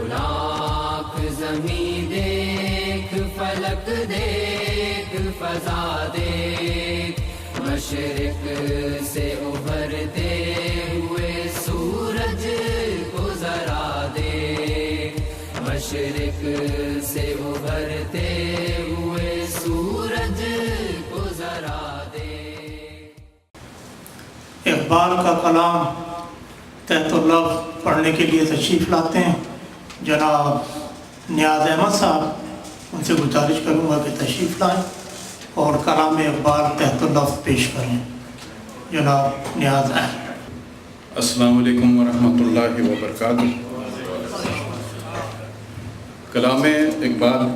لاکھ زمین دیکھ، فلک دیکھ، فضا دیکھ، مشرق سے ابھرتے ہوئے سورج کو ذرا دیکھ، مشرق سے ابھرتے ہوئے سورج کو ذرا دیکھ۔ اقبال کا کلام تحت اللفظ پڑھنے کے لیے تشریف لاتے ہیں جناب نیاز احمد صاحب، ان سے گزارش کروں گا کہ تشریف لائیں اور کلام اقبال تحت اللفظ پیش کریں۔ جناب نیاز احمد۔ السلام علیکم ورحمۃ اللہ وبرکاتہ۔ کلام اقبال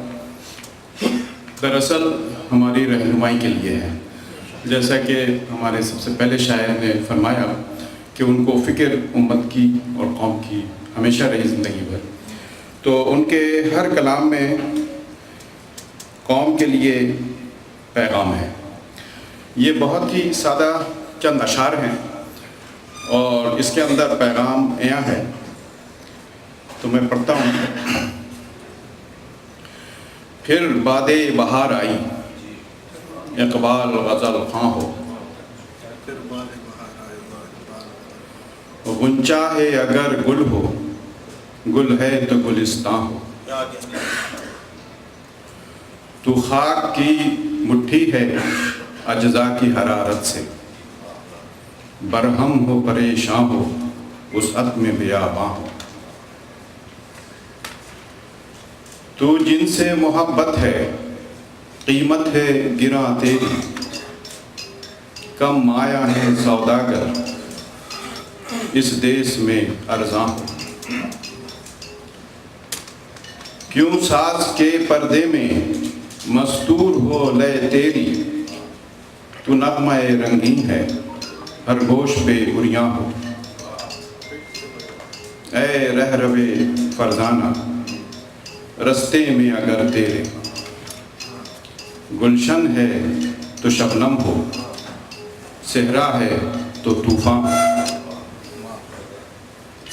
دراصل ہماری رہنمائی کے لیے ہے، جیسا کہ ہمارے سب سے پہلے شاعر نے فرمایا کہ ان کو فکر امت کی اور قوم کی ہمیشہ رہی زندگی بھر، تو ان کے ہر کلام میں قوم کے لیے پیغام ہے۔ یہ بہت ہی سادہ چند اشعار ہیں اور اس کے اندر پیغام عیاں ہے، تو میں پڑھتا ہوں۔ پھر باد بہار آئی، اقبال غزل خواں ہو، غنچہ ہے اگر گل ہو، گل ہے تو گلستاں ہو، تو خاک کی مٹھی ہے اجزا کی حرارت سے، برہم ہو پریشاں ہو وسعت میں بیاباں ہو، تو جن سے محبت ہے قیمت ہے گراں تیری، کم مایا ہے سوداگر اس دیس میں ارزاں ہو، کیوں ساز کے پردے میں مستور ہو لے تیری، تو نغمہ رنگین ہے ہر گوش پہ اریاں ہو، اے رہرو فرزانہ رستے میں اگر تیرے، گلشن ہے تو شبنم ہو، صحرا ہے تو طوفان ہو،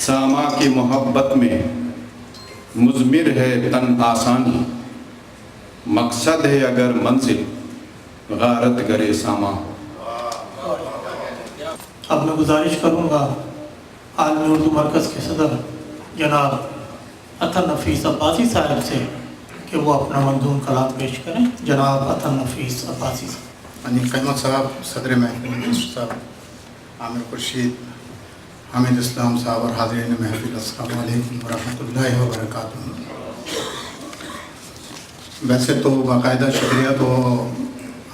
ساما کی محبت میں مضمر ہے تن آسانی، مقصد ہے اگر منزل غارت گرے ساما ہو۔ اب میں گزارش کروں گا عالمی اردو مرکز کے صدر جناب عطا نفیس عباسی صاحب سے کہ وہ اپنا منظوم کلام پیش کریں۔ جناب عطا نفیس عباسی صاحب۔ انیق احمد صاحب، صدر محفل صاحب، عامر خورشید، حامد اسلام صاحب اور حاضرین محفل، السلام علیکم ورحمۃ اللہ وبرکاتہ۔ ویسے تو باقاعدہ شکریہ تو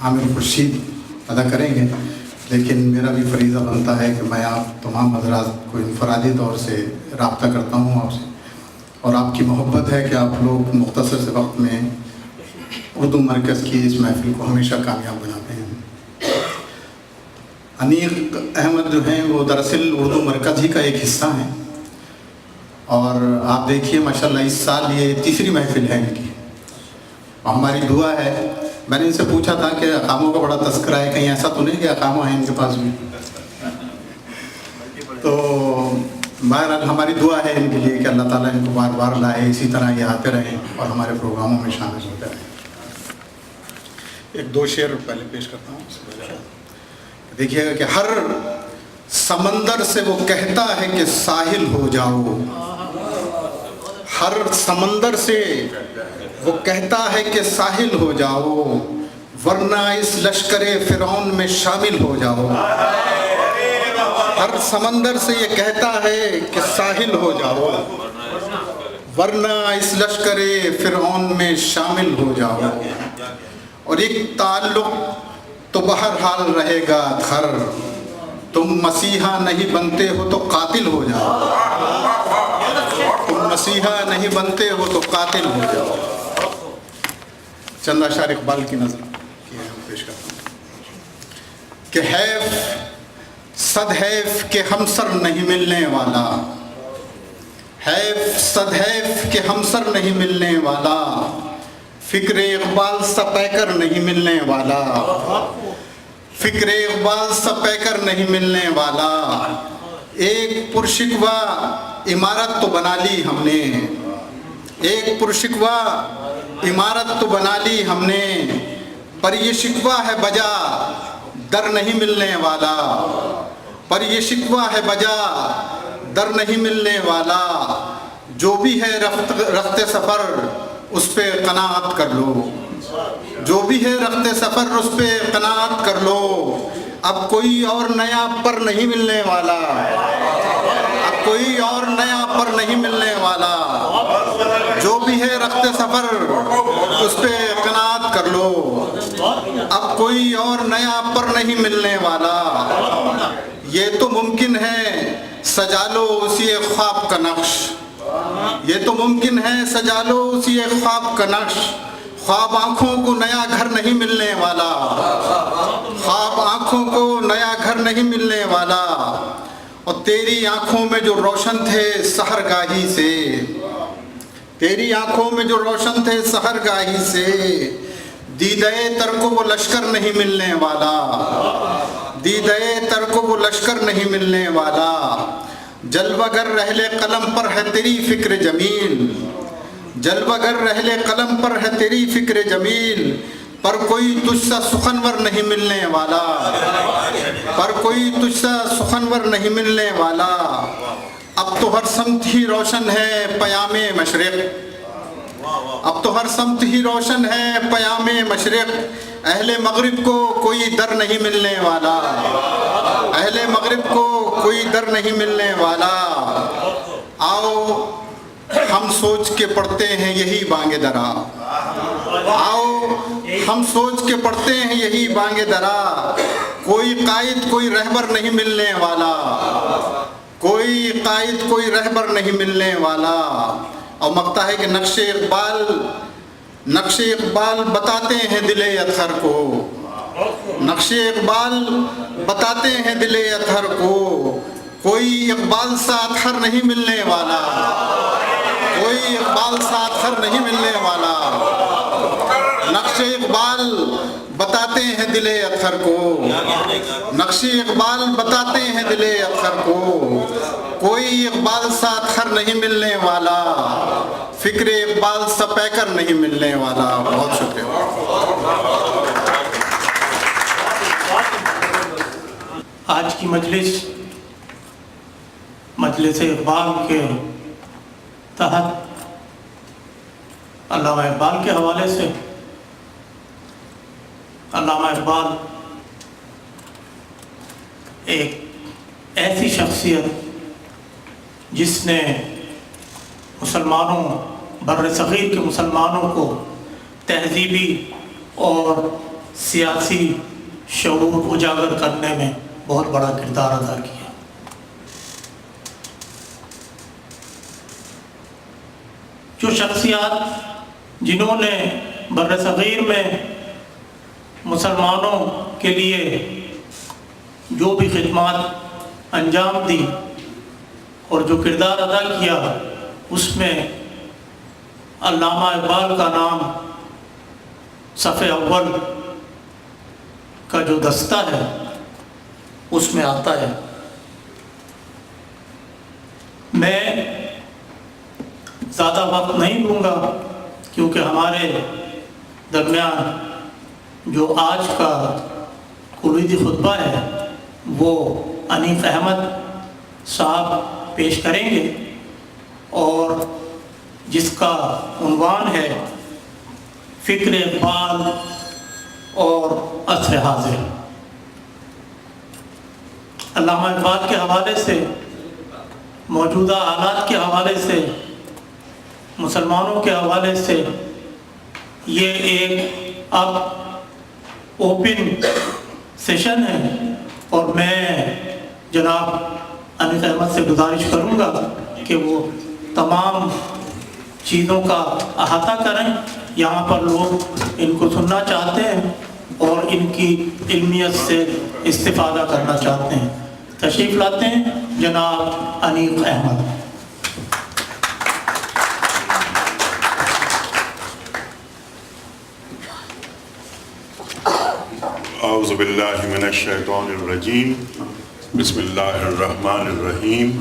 عامر خورشید ادا کریں گے، لیکن میرا بھی فریضہ بنتا ہے کہ میں آپ تمام حضرات کو انفرادی طور سے رابطہ کرتا ہوں آپ سے، اور آپ کی محبت ہے کہ آپ لوگ مختصر سے وقت میں اردو مرکز کی اس محفل کو ہمیشہ کامیاب بناتے ہیں۔ انیق احمد جو ہیں وہ دراصل اردو مرکز ہی کا ایک حصہ ہیں، اور آپ دیکھیے ماشاءاللہ اس سال یہ تیسری محفل ہے ان کی، اور ہماری دعا ہے۔ میں نے ان سے پوچھا تھا کہ اقاموں کا بڑا تذکرہ ہے، کہیں ایسا تو نہیں کہ اقامہ ہیں ان کے پاس بھی؟ تو بہرحال ہماری دعا ہے ان کے لیے کہ اللہ تعالیٰ ان کو بار بار لائے، اسی طرح یہ آتے رہیں اور ہمارے پروگراموں میں شامل ہوتے رہیں۔ ایک دو شعر پہلے پیش کرتا ہوں، دیکھیے گا کہ ہر سمندر سے وہ کہتا ہے کہ ساحل ہو جاؤ، ہر سمندر سے وہ کہتا ہے کہ ساحل ہو جاؤ، ورنہ اس لشکر فرعون میں شامل ہو جاؤ۔ ہر سمندر سے یہ کہتا ہے کہ ساحل ہو جاؤ، ورنہ اس لشکر فرعون میں شامل ہو جاؤ، اور ایک تعلق تو بہرحال رہے گا گھر، تم مسیحا نہیں بنتے ہو تو قاتل ہو جاؤ، تم مسیحا نہیں بنتے ہو تو قاتل ہو جاؤ۔ چند اشعار اقبال کی نظر پیش کرتا ہوں کہ حیف صد حیف کہ ہمسر نہیں ملنے والا، حیف صد حیف کہ ہمسر نہیں ملنے والا، فکر اقبال سا پیکر نہیں ملنے والا، فکر اقبال سا پیکر نہیں ملنے والا، ایک پرشکوہ عمارت تو بنا لی ہم نے، ایک پرشکوہ عمارت تو بنا لی ہم نے، پر یہ شکوہ ہے بجا در نہیں ملنے والا، پر یہ شکوہ ہے بجا در نہیں ملنے والا، جو بھی ہے رخت سفر اس پہ قناعت کر لو، جو بھی ہے رخت سفر اس پہ قناعت کر لو، اب کوئی اور نیا پر نہیں ملنے والا، اب کوئی اور نیا پر نہیں ملنے والا، جو بھی ہے رخت سفر اس پہ قناعت کر لو، اب کوئی اور نیا پر نہیں ملنے والا، یہ تو ممکن ہے سجا لو اسی ایک خواب کا نقش، یہ تو ممکن ہے سجا لو اسی ایک خواب کا نقش، خواب آنکھوں کو نیا گھر نہیں ملنے والا، خواب آنکھوں کو نیا گھر نہیں ملنے والا، اور تیری آنکھوں میں جو روشن تھے سحرگاہی سے، تیری آنکھوں میں جو روشن تھے سحرگاہی سے، دیدہ تر کو وہ لشکر نہیں ملنے والا، دیدہ تر کو وہ لشکر نہیں ملنے والا، جلوہ گر رحلِ قلم پر ہے تیری فکر جمیل، جلوہ گر رحلِ قلم پر ہے تیری فکر جمیل، پر کوئی تجھ سا سخنور نہیں ملنے والا، پر کوئی تجھ سا سخنور نہیں ملنے والا، اب تو ہر سمت ہی روشن ہے پیام مشرق، اب تو ہر سمت ہی روشن ہے پیام مشرق، اہل مغرب کو کوئی در نہیں ملنے والا، اہل مغرب کو کوئی در نہیں ملنے والا، آؤ ہم سوچ کے پڑھتے ہیں یہی بانگ درا، آؤ ہم سوچ کے پڑھتے ہیں یہی بانگ درا، کوئی قائد کوئی رہبر نہیں ملنے والا، کوئی قائد کوئی رہبر نہیں ملنے والا، اور مقطع ہے کہ نقش اقبال بتاتے ہیں دل اطہر کو، نقش اقبال بتاتے ہیں دل اطہر کو، کوئی اقبال سا اطہر نہیں ملنے والا، کوئی اقبال سا اطہر نہیں ملنے والا، نقش اقبال بتاتے ہیں دل اطہر کو، نقش اقبال بتاتے ہیں دل اطہر کو، کوئی اقبال سا اطہر نہیں ملنے والا، فکر اقبال سا پیکر نہیں ملنے والا۔ بہت شکریہ۔ آج کی مجلس اقبال کے تحت علامہ اقبال کے حوالے سے، علامہ اقبال ایک ایسی شخصیت جس نے مسلمانوں، بر صغیر کے مسلمانوں کو تہذیبی اور سیاسی شعور اجاگر کرنے میں بہت بڑا کردار ادا کیا۔ جو شخصیات جنہوں نے بر صغیر میں مسلمانوں کے لیے جو بھی خدمات انجام دی اور جو کردار ادا کیا، اس میں علامہ اقبال کا نام صف اول کا جو دستہ ہے اس میں آتا ہے۔ میں زیادہ وقت نہیں لوں گا کیونکہ ہمارے درمیان جو آج کا کلیدی خطبہ ہے وہ انیف احمد صاحب پیش کریں گے، اور جس کا عنوان ہے فکر اقبال اور عصر حاضر۔ علامہ اقبال کے حوالے سے، موجودہ حالات کے حوالے سے، مسلمانوں کے حوالے سے یہ ایک اب اوپن سیشن ہے، اور میں جناب انیف احمد سے گزارش کروں گا کہ وہ تمام چیزوں کا احاطہ کریں۔ یہاں پر لوگ ان کو سننا چاہتے ہیں اور ان کی علمیت سے استفادہ کرنا چاہتے ہیں۔ تشریف لاتے ہیں جناب انیف احمد۔ اعوذ باللہ من الشیطان الرجیم، بسم اللہ الرحمن الرحیم۔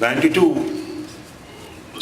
92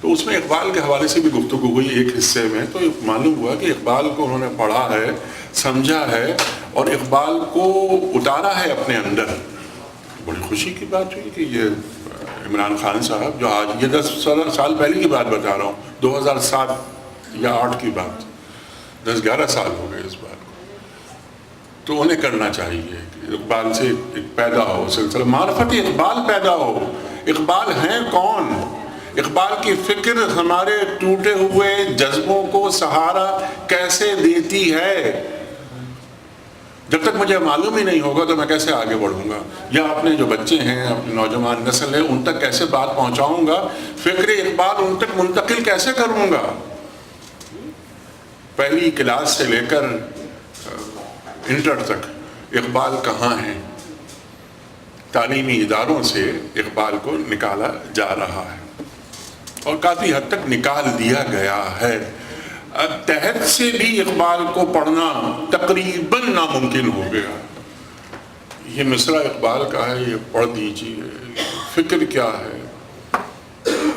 تو اس میں اقبال کے حوالے سے بھی گفتگو ہوئی ایک حصے میں، تو معلوم ہوا کہ اقبال کو انہوں نے پڑھا ہے، سمجھا ہے اور اقبال کو اتارا ہے اپنے اندر۔ بڑی خوشی کی بات ہوئی کہ یہ عمران خان صاحب، جو آج یہ 10 سال پہلے کی بات بتا رہا ہوں، 2007 یا 8 کی بات، 10-11 سال ہو گئے اس بات کو، تو انہیں کرنا چاہیے کہ اقبال سے پیدا ہو سلسلہ معرفت اقبال پیدا ہو۔ اقبال ہیں کون؟ اقبال کی فکر ہمارے ٹوٹے ہوئے جذبوں کو سہارا کیسے دیتی ہے؟ جب تک مجھے معلوم ہی نہیں ہوگا تو میں کیسے آگے بڑھوں گا، یا اپنے جو بچے ہیں، اپنی نوجوان نسل ہے، ان تک کیسے بات پہنچاؤں گا، فکر اقبال ان تک منتقل کیسے کروں گا؟ پہلی کلاس سے لے کر انٹر تک اقبال کہاں ہیں؟ تعلیمی اداروں سے اقبال کو نکالا جا رہا ہے اور کافی حد تک نکال دیا گیا ہے۔ تحت سے بھی اقبال کو پڑھنا تقریباً ناممکن ہو گیا۔ یہ مصرع اقبال کا ہے، یہ پڑھ دیجیے، فکر کیا ہے۔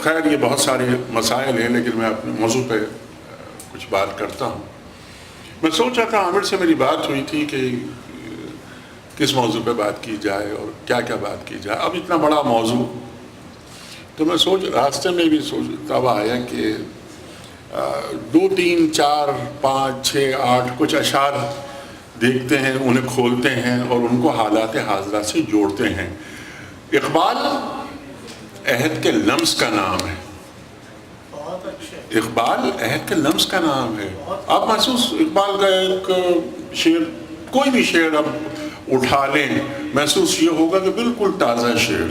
خیر یہ بہت سارے مسائل ہیں، لیکن میں اپنے موضوع پہ کچھ بات کرتا ہوں۔ میں سوچ رہا تھا، عامر سے میری بات ہوئی تھی کہ کس موضوع پہ بات کی جائے اور کیا کیا بات کی جائے۔ اب اتنا بڑا موضوع، تو میں راستے میں بھی تب آیا کہ 2 3 4 5 6 8 کچھ اشعار دیکھتے ہیں، انہیں کھولتے ہیں اور ان کو حالات حاضرہ سے جوڑتے ہیں۔ اقبال عہد کے لمس کا نام ہے، اقبال عہد کے لمس کا نام ہے۔ آپ محسوس اقبال کا ایک شعر، کوئی بھی شعر اب اٹھا لیں، محسوس یہ ہوگا کہ بالکل تازہ شعر۔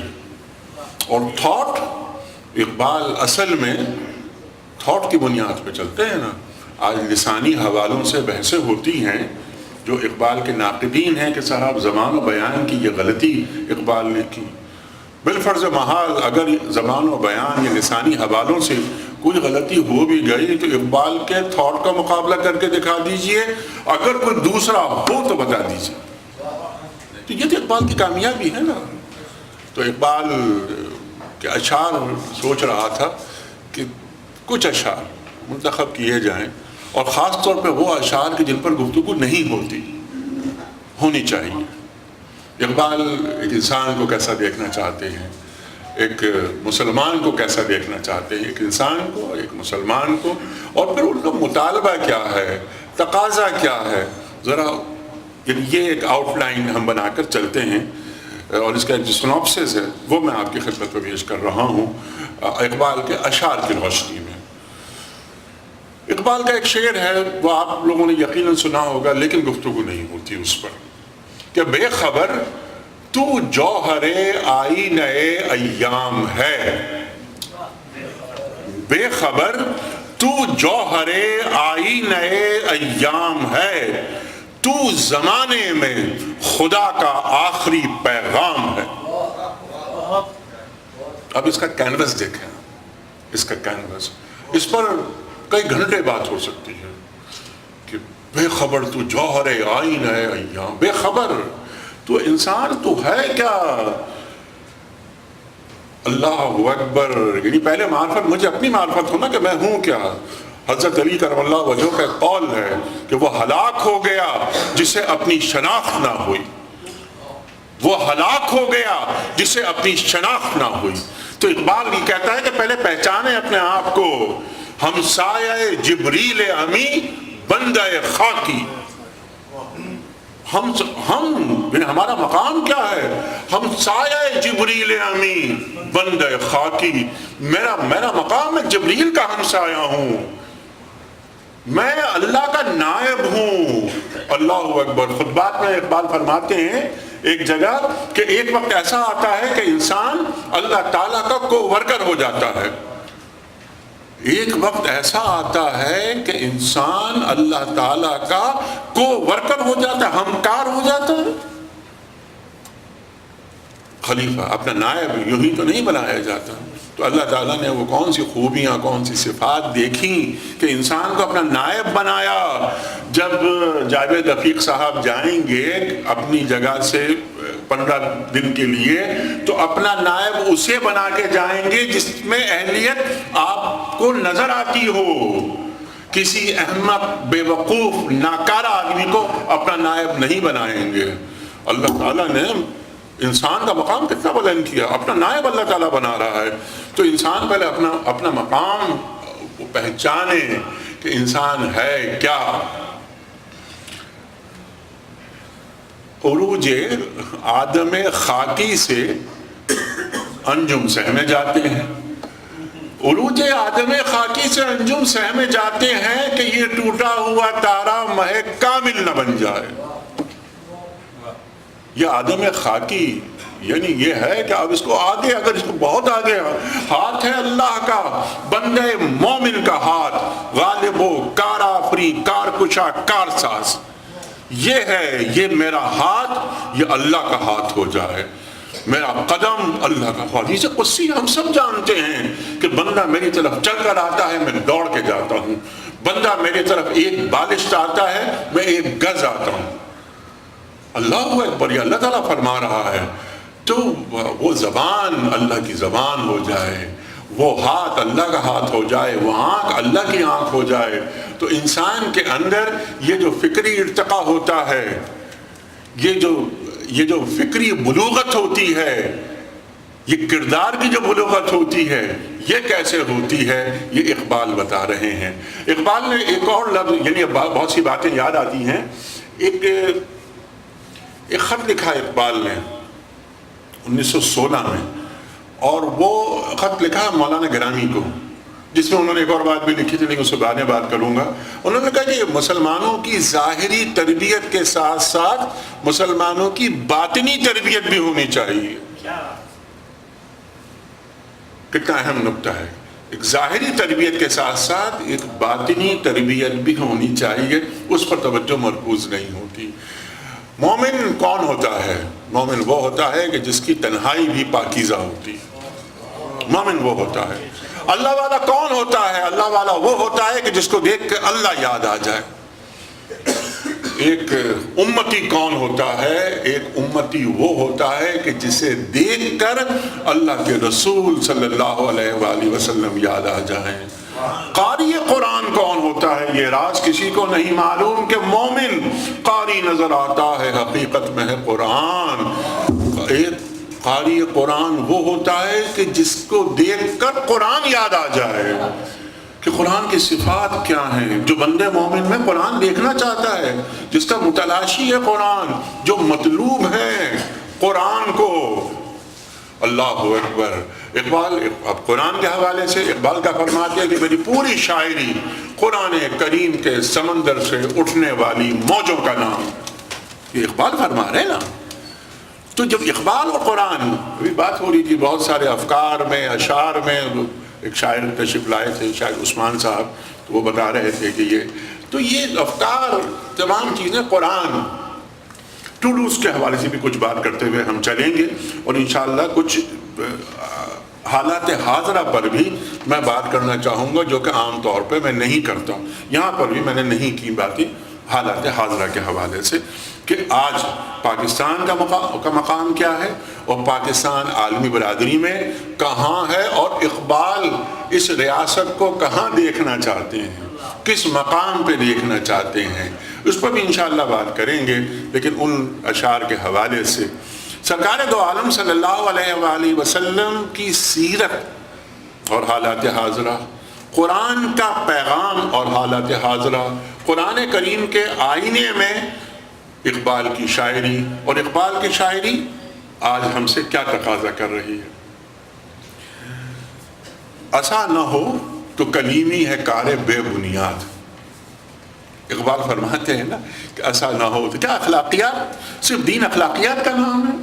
اور تھاٹ، اقبال اصل میں تھاٹ کی بنیاد پہ چلتے ہیں نا۔ آج لسانی حوالوں سے بحثیں ہوتی ہیں، جو اقبال کے ناقدین ہیں کہ صاحب زبان و بیان کی یہ غلطی اقبال نے کی۔ بالفرض محال اگر زبان و بیان یا لسانی حوالوں سے کوئی غلطی ہو بھی گئی تو اقبال کے تھاٹ کا مقابلہ کر کے دکھا دیجئے، اگر کوئی دوسرا ہو تو بتا دیجئے۔ تو یہ تو اقبال کی کامیابی ہے نا۔ تو اقبال کے اشعار سوچ رہا تھا کہ کچھ اشعار منتخب کیے جائیں، اور خاص طور پہ وہ اشعار کہ جن پر گفتگو نہیں ہونی چاہیے۔ اقبال ایک انسان کو کیسا دیکھنا چاہتے ہیں، ایک مسلمان کو کیسا دیکھنا چاہتے ہیں، ایک انسان کو، ایک مسلمان کو، اور پھر ان کا مطالبہ کیا ہے، تقاضا کیا ہے۔ ذرا یہ ایک آؤٹ لائن ہم بنا کر چلتے ہیں، اور اس کا جو سنوپسس ہے وہ میں آپ کی خدمت میں پیش کر رہا ہوں اقبال کے اشعار کی روشنی میں۔ اقبال کا ایک شعر ہے، وہ آپ لوگوں نے یقیناً سنا ہوگا، لیکن گفتگو نہیں ہوتی اس پر، کہ بے خبر تو جوہر آئینہ ایام ہے، بے خبر تو جوہر آئینہ ایام ہے، تو زمانے میں خدا کا آخری پیغام ہے۔ اب اس کا کینوس دیکھیں، اس کا کینوس، اس پر کئی گھنٹے بات ہو سکتی ہے کہ بے خبر تو جوہر آئینہ ایام، بے خبر تو انسان تو ہے کیا؟ اللہ اکبر، یعنی پہلے معرفت مجھے اپنی معرفت ہونا کہ میں ہوں کیا۔ حضرت علی کرم اللہ وجہہ کا قول ہے کہ وہ ہلاک ہو گیا جسے اپنی شناخت نہ ہوئی، وہ ہلاک ہو گیا جسے اپنی شناخت نہ ہوئی۔ تو اقبال یہ کہتا ہے کہ پہلے پہچانے اپنے آپ کو، ہم سایہ جبریل امی بندہ خاکی، ہم یعنی ہمارا مقام کیا ہے؟ ہم سایہ جبریل امی بندہ خاکی، میرا مقام میں جبریل کا ہم سایہ ہوں، میں اللہ کا نائب ہوں۔ اللہ اکبر۔ خطبات میں اقبال فرماتے ہیں ایک جگہ کہ ایک وقت ایسا آتا ہے کہ انسان اللہ تعالیٰ کا کو ورکر ہو جاتا ہے، ایک وقت ایسا آتا ہے کہ انسان اللہ تعالیٰ کا کو ورکر ہو جاتا ہے، ہمکار ہو جاتا ہے۔ خلیفہ اپنا نائب یوں ہی تو نہیں بنایا جاتا۔ تو اللہ تعالیٰ نے وہ کون سی خوبیاں، کون سی صفات دیکھیں کہ انسان کو اپنا نائب بنایا۔ جب جاوید رفیق صاحب جائیں گے اپنی جگہ سے 15 دن کے لیے، تو اپنا نائب اسے بنا کے جائیں گے جس میں اہلیت آپ کو نظر آتی ہو. کسی احمق، بے وقوف، ناکارہ آدمی کو اپنا نائب نہیں بنائیں گے. اللہ تعالیٰ نے انسان کا مقام کتنا بلند کیا، اپنا نائب اللہ تعالیٰ بنا رہا ہے. تو انسان پہلے اپنا مقام پہچانے کہ انسان ہے کیا. عروج آدم خاکی سے انجم سہمے جاتے ہیں. عروج آدم خاکی سے انجم سہمے جاتے ہیں کہ یہ ٹوٹا ہوا تارا مہ کامل نہ بن جائے. یہ آدم خاکی یعنی یہ ہے کہ اب اس کو آگے، اگر اس کو بہت آگے، ہاتھ ہے اللہ کا، بندے مومن کا ہاتھ، غالب و کار آفری، کار کشا، کار ساز. یہ ہے، یہ میرا ہاتھ، یہ اللہ کا ہاتھ ہو جائے. میرا قدم اللہ کا ہاتھ. یہ قدسی ہم سب جانتے ہیں کہ بندہ میری طرف چل کر آتا ہے، میں دوڑ کے جاتا ہوں. بندہ میری طرف ایک بالشت آتا ہے، میں ایک گز آتا ہوں. اللہ اکبر، یہ اللہ تعالیٰ فرما رہا ہے. تو وہ زبان اللہ کی زبان ہو جائے، وہ ہاتھ اللہ کا ہاتھ ہو جائے، وہ آنکھ اللہ کی آنکھ ہو جائے، تو انسان کے اندر یہ جو فکری ارتقاء ہوتا ہے، یہ جو فکری بلوغت ہوتی ہے، یہ کردار کی جو بلوغت ہوتی ہے، یہ کیسے ہوتی ہے، یہ اقبال بتا رہے ہیں. اقبال نے ایک اور لفظ، یعنی بہت سی باتیں یاد آتی ہیں. ایک خط لکھا اقبال نے 1916 میں، اور وہ خط لکھا مولانا گرامی کو، جس میں انہوں نے ایک اور بات بھی لکھی تھی، لیکن اس سے بعد میں بات کروں گا. انہوں نے کہا کہ مسلمانوں کی ظاہری تربیت کے ساتھ ساتھ مسلمانوں کی باطنی تربیت بھی ہونی چاہیے. کتنا اہم نقطہ ہے. ایک ظاہری تربیت کے ساتھ ساتھ ایک باطنی تربیت بھی ہونی چاہیے، اس پر توجہ مرکوز نہیں ہوتی. مومن کون ہوتا ہے؟ مومن وہ ہوتا ہے کہ جس کی تنہائی بھی پاکیزہ ہوتی. مومن وہ ہوتا ہے. اللہ والا کون ہوتا ہے؟ اللہ والا وہ ہوتا ہے کہ جس کو دیکھ کے اللہ یاد آ جائے. ایک امتی کون ہوتا ہے؟ ایک امتی وہ ہوتا ہے کہ جسے دیکھ کر اللہ کے رسول صلی اللہ علیہ وآلہ وسلم یاد آ جائیں. قاری قرآن کون ہوتا ہے؟ یہ راز کسی کو نہیں معلوم کہ مومن قاری نظر آتا ہے، حقیقت میں ہے قرآن. ایک قاری قرآن وہ ہوتا ہے کہ جس کو دیکھ کر قرآن یاد آ جائے کہ قرآن کی صفات کیا ہیں. جو بندے مومن میں قرآن دیکھنا چاہتا ہے، جس کا متلاشی ہے قرآن، جو مطلوب ہے قرآن کو. اللہ اکبر. اقبال اب قرآن کے حوالے سے اقبال کا فرماتے ہیں کہ میری پوری شاعری قرآن کریم کے سمندر سے اٹھنے والی موجوں کا نام. یہ اقبال فرما رہے نا. تو جب اقبال اور قرآن، ابھی بات ہو رہی تھی بہت سارے افکار میں، اشعار میں، ایک شاعر تشریف لائے تھے شاعر عثمان صاحب، تو وہ بتا رہے تھے کہ یہ افکار تمام چیزیں قرآن. ٹولوس کے حوالے سے بھی کچھ بات کرتے ہوئے ہم چلیں گے، اور انشاءاللہ کچھ حالات حاضرہ پر بھی میں بات کرنا چاہوں گا، جو کہ عام طور پہ میں نہیں کرتا. یہاں پر بھی میں نے نہیں کی باتیں حالات حاضرہ کے حوالے سے کہ آج پاکستان کا مقام کیا ہے، اور پاکستان عالمی برادری میں کہاں ہے، اور اقبال اس ریاست کو کہاں دیکھنا چاہتے ہیں، کس مقام پہ دیکھنا چاہتے ہیں. اس پر بھی انشاءاللہ بات کریں گے. لیکن ان اشعار کے حوالے سے سرکار دو عالم صلی اللہ علیہ وآلہ وسلم کی سیرت اور حالات حاضرہ، قرآن کا پیغام اور حالات حاضرہ، قرآن کریم کے آئینے میں اقبال کی شاعری، اور اقبال کی شاعری آج ہم سے کیا تقاضا کر رہی ہے. ایسا نہ ہو تو کلیمی ہے کار بے بنیاد. اقبال فرماتے ہیں نا کہ ایسا نہ ہو تو کیا اخلاقیات، صرف دین اخلاقیات کا نام ہے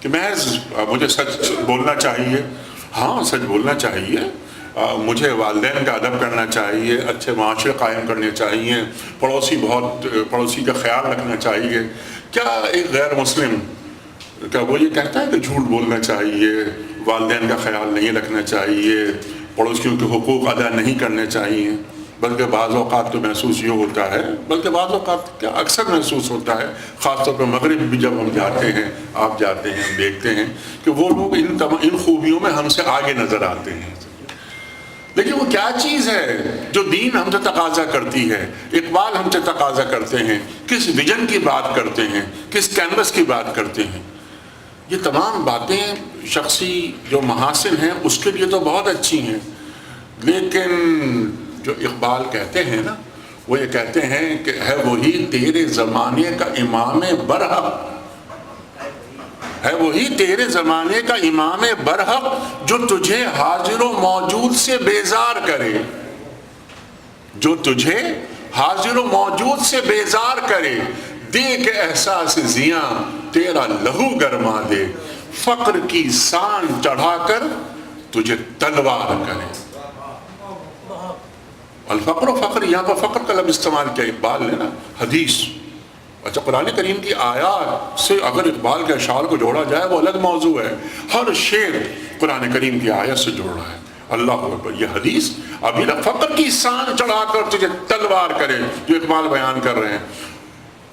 کہ محض مجھے سچ بولنا چاہیے. ہاں سچ بولنا چاہیے، مجھے والدین کا ادب کرنا چاہیے، اچھے معاشرے قائم کرنے چاہیے، پڑوسی کا خیال رکھنا چاہیے. کیا ایک غیر مسلم کیا وہ یہ کہتا ہے کہ جھوٹ بولنا چاہیے، والدین کا خیال نہیں رکھنا چاہیے، پڑوسیوں کے حقوق ادا نہیں کرنے چاہیے؟ بلکہ بعض اوقات تو محسوس یہ ہوتا ہے، بلکہ بعض اوقات کیا اکثر محسوس ہوتا ہے، خاص طور پہ مغرب بھی جب ہم جاتے ہیں، آپ جاتے ہیں، ہم دیکھتے ہیں کہ وہ لوگ ان خوبیوں میں ہم سے آگے نظر آتے ہیں. لیکن وہ کیا چیز ہے جو دین ہم سے تقاضا کرتی ہے، اقبال ہم سے تقاضا کرتے ہیں، کس ویژن کی بات کرتے ہیں، کس کینوس کی بات کرتے ہیں؟ یہ تمام باتیں شخصی جو محاسن ہیں اس کے لیے تو بہت اچھی ہیں، لیکن جو اقبال کہتے ہیں نا، وہ یہ کہتے ہیں کہ ہے وہی تیرے زمانے کا امام برحق، ہے وہی تیرے زمانے کا امام برحق جو تجھے حاضر و موجود سے بیزار کرے، جو تجھے حاضر و موجود سے بیزار کرے، دیکھ احساس زیاں تیرا لہو گرما دے، فقر کی سان چڑھا کر تجھے تلوار کرے. الفقر و فقر، یہاں پر فقر کا لفظ استعمال کیا اقبال نے نا، حدیث. اچھا، قرآن کریم کی آیات سے اگر اقبال کے اشعار کو جوڑا جائے وہ الگ موضوع ہے. ہر شعر قرآن کریم کی آیت سے جوڑ رہا ہے. اللہ اکبر. یہ حدیث ابھی فقر کی سان چڑھا کر تجھے تلوار کرے جو اقبال بیان کر رہے ہیں.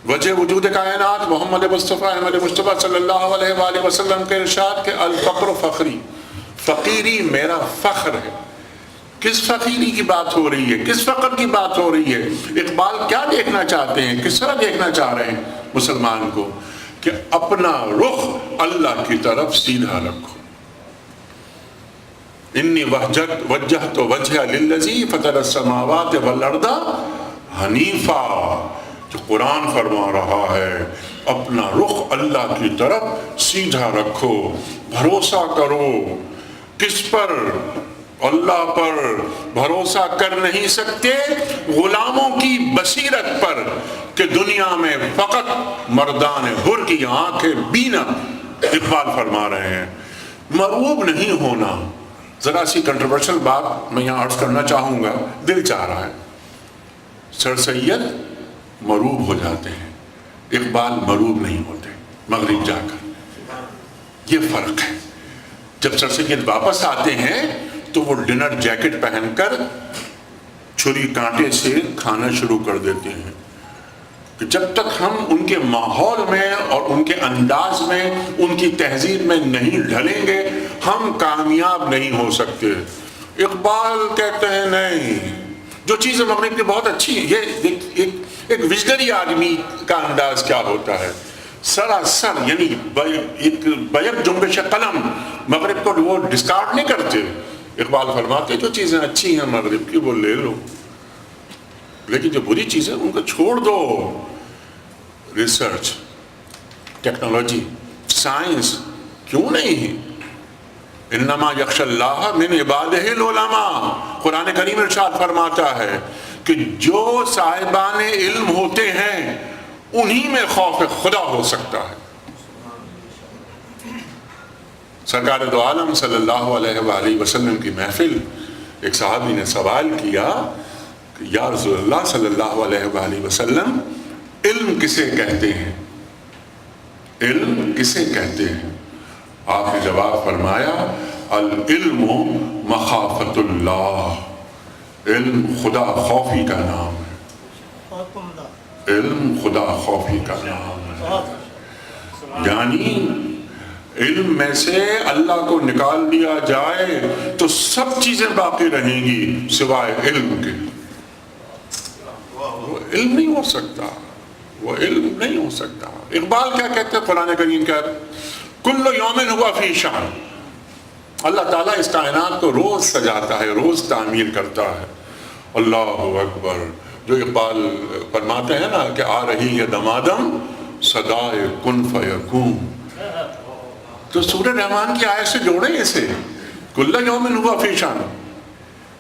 وجہ وجود کائنات محمد مصطفیٰ احمد مصطفیٰ صلی اللہ علیہ وآلہ وسلم کے ارشاد کہ الفقر فخری، فقیری میرا فخر ہے. کس فقیری کی بات ہو رہی ہے، کس فقر کی بات ہو رہی ہے؟ اقبال کیا دیکھنا چاہتے ہیں، کس طرح دیکھنا چاہ رہے ہیں مسلمان کو؟ کہ اپنا رخ اللہ کی طرف سیدھا رکھو. انی وجہت وجہ للذی فطر السماوات والارض حنیفا. جو قرآن فرما رہا ہے اپنا رخ اللہ کی طرف سیدھا رکھو، بھروسہ کرو. کس پر؟ اللہ پر. بھروسہ کر نہیں سکتے غلاموں کی بصیرت پر کہ دنیا میں فقط مردان حر کی آنکھیں بینا. اقبال فرما رہے ہیں مرعوب نہیں ہونا. ذرا سی کنٹروورشل بات میں یہاں عرض کرنا چاہوں گا، دل چاہ رہا ہے. سر سید مرعوب ہو جاتے ہیں، اقبال مرعوب نہیں ہوتے مغرب جا کر. یہ فرق ہے. جب سر سید واپس آتے ہیں تو وہ ڈنر جیکٹ پہن کر چھری کانٹے سے کھانا شروع کر دیتے ہیں. کہ جب تک ہم ان کے ماحول میں اور ان کے انداز میں، ان کی تہذیب میں نہیں ڈھلیں گے ہم کامیاب نہیں ہو سکتے. اقبال کہتے ہیں نہیں، جو چیزیں مغرب کی بہت اچھی ہیں. یہ ایک وژنری آدمی کا انداز کیا ہوتا ہے، سراسر یعنی ایک بیک جنبش قلم. مغرب کو وہ ڈسکارڈ نہیں کرتے. اقبال فرماتے جو چیزیں اچھی ہیں مغرب کی وہ لے لو، لیکن جو بری چیزیں ان کو چھوڑ دو. ریسرچ، ٹیکنالوجی، سائنس کیوں نہیں؟ انما یخشى اللہ من عبادہ العلماء. قرآن کریم ارشاد فرماتا ہے کہ جو صاحبان علم ہوتے ہیں انہی میں خوف خدا ہو سکتا ہے. سرکار دو عالم صلی اللہ علیہ وآلہ وسلم کی محفل، ایک صحابی نے سوال کیا کہ یا رسول اللہ صلی اللہ علیہ وآلہ وسلم علم کسے کہتے ہیں، علم کسے کہتے ہیں؟ آپ نے جواب فرمایا العلم مخافت اللہ. علم خدا خوفی کا نام ہے. علم خدا خوفی کا نام ہے. یعنی علم میں سے اللہ کو نکال دیا جائے تو سب چیزیں باقی رہیں گی سوائے علم کے. وہ علم نہیں ہو سکتا، وہ علم نہیں ہو سکتا. اقبال کیا کہتے ہیں قرآن کریم کا کل یوم ہوا فی شان. اللہ تعالیٰ اس کائنات کو روز سجاتا ہے، روز تعمیر کرتا ہے. اللہ اکبر. جو اقبال فرماتے ہیں نا کہ آ رہی ہے دمادم صدائے کن فیکون. تو سورہ رحمان کی آیت سے جوڑیں اسے، کل یوم ہوا فی شان.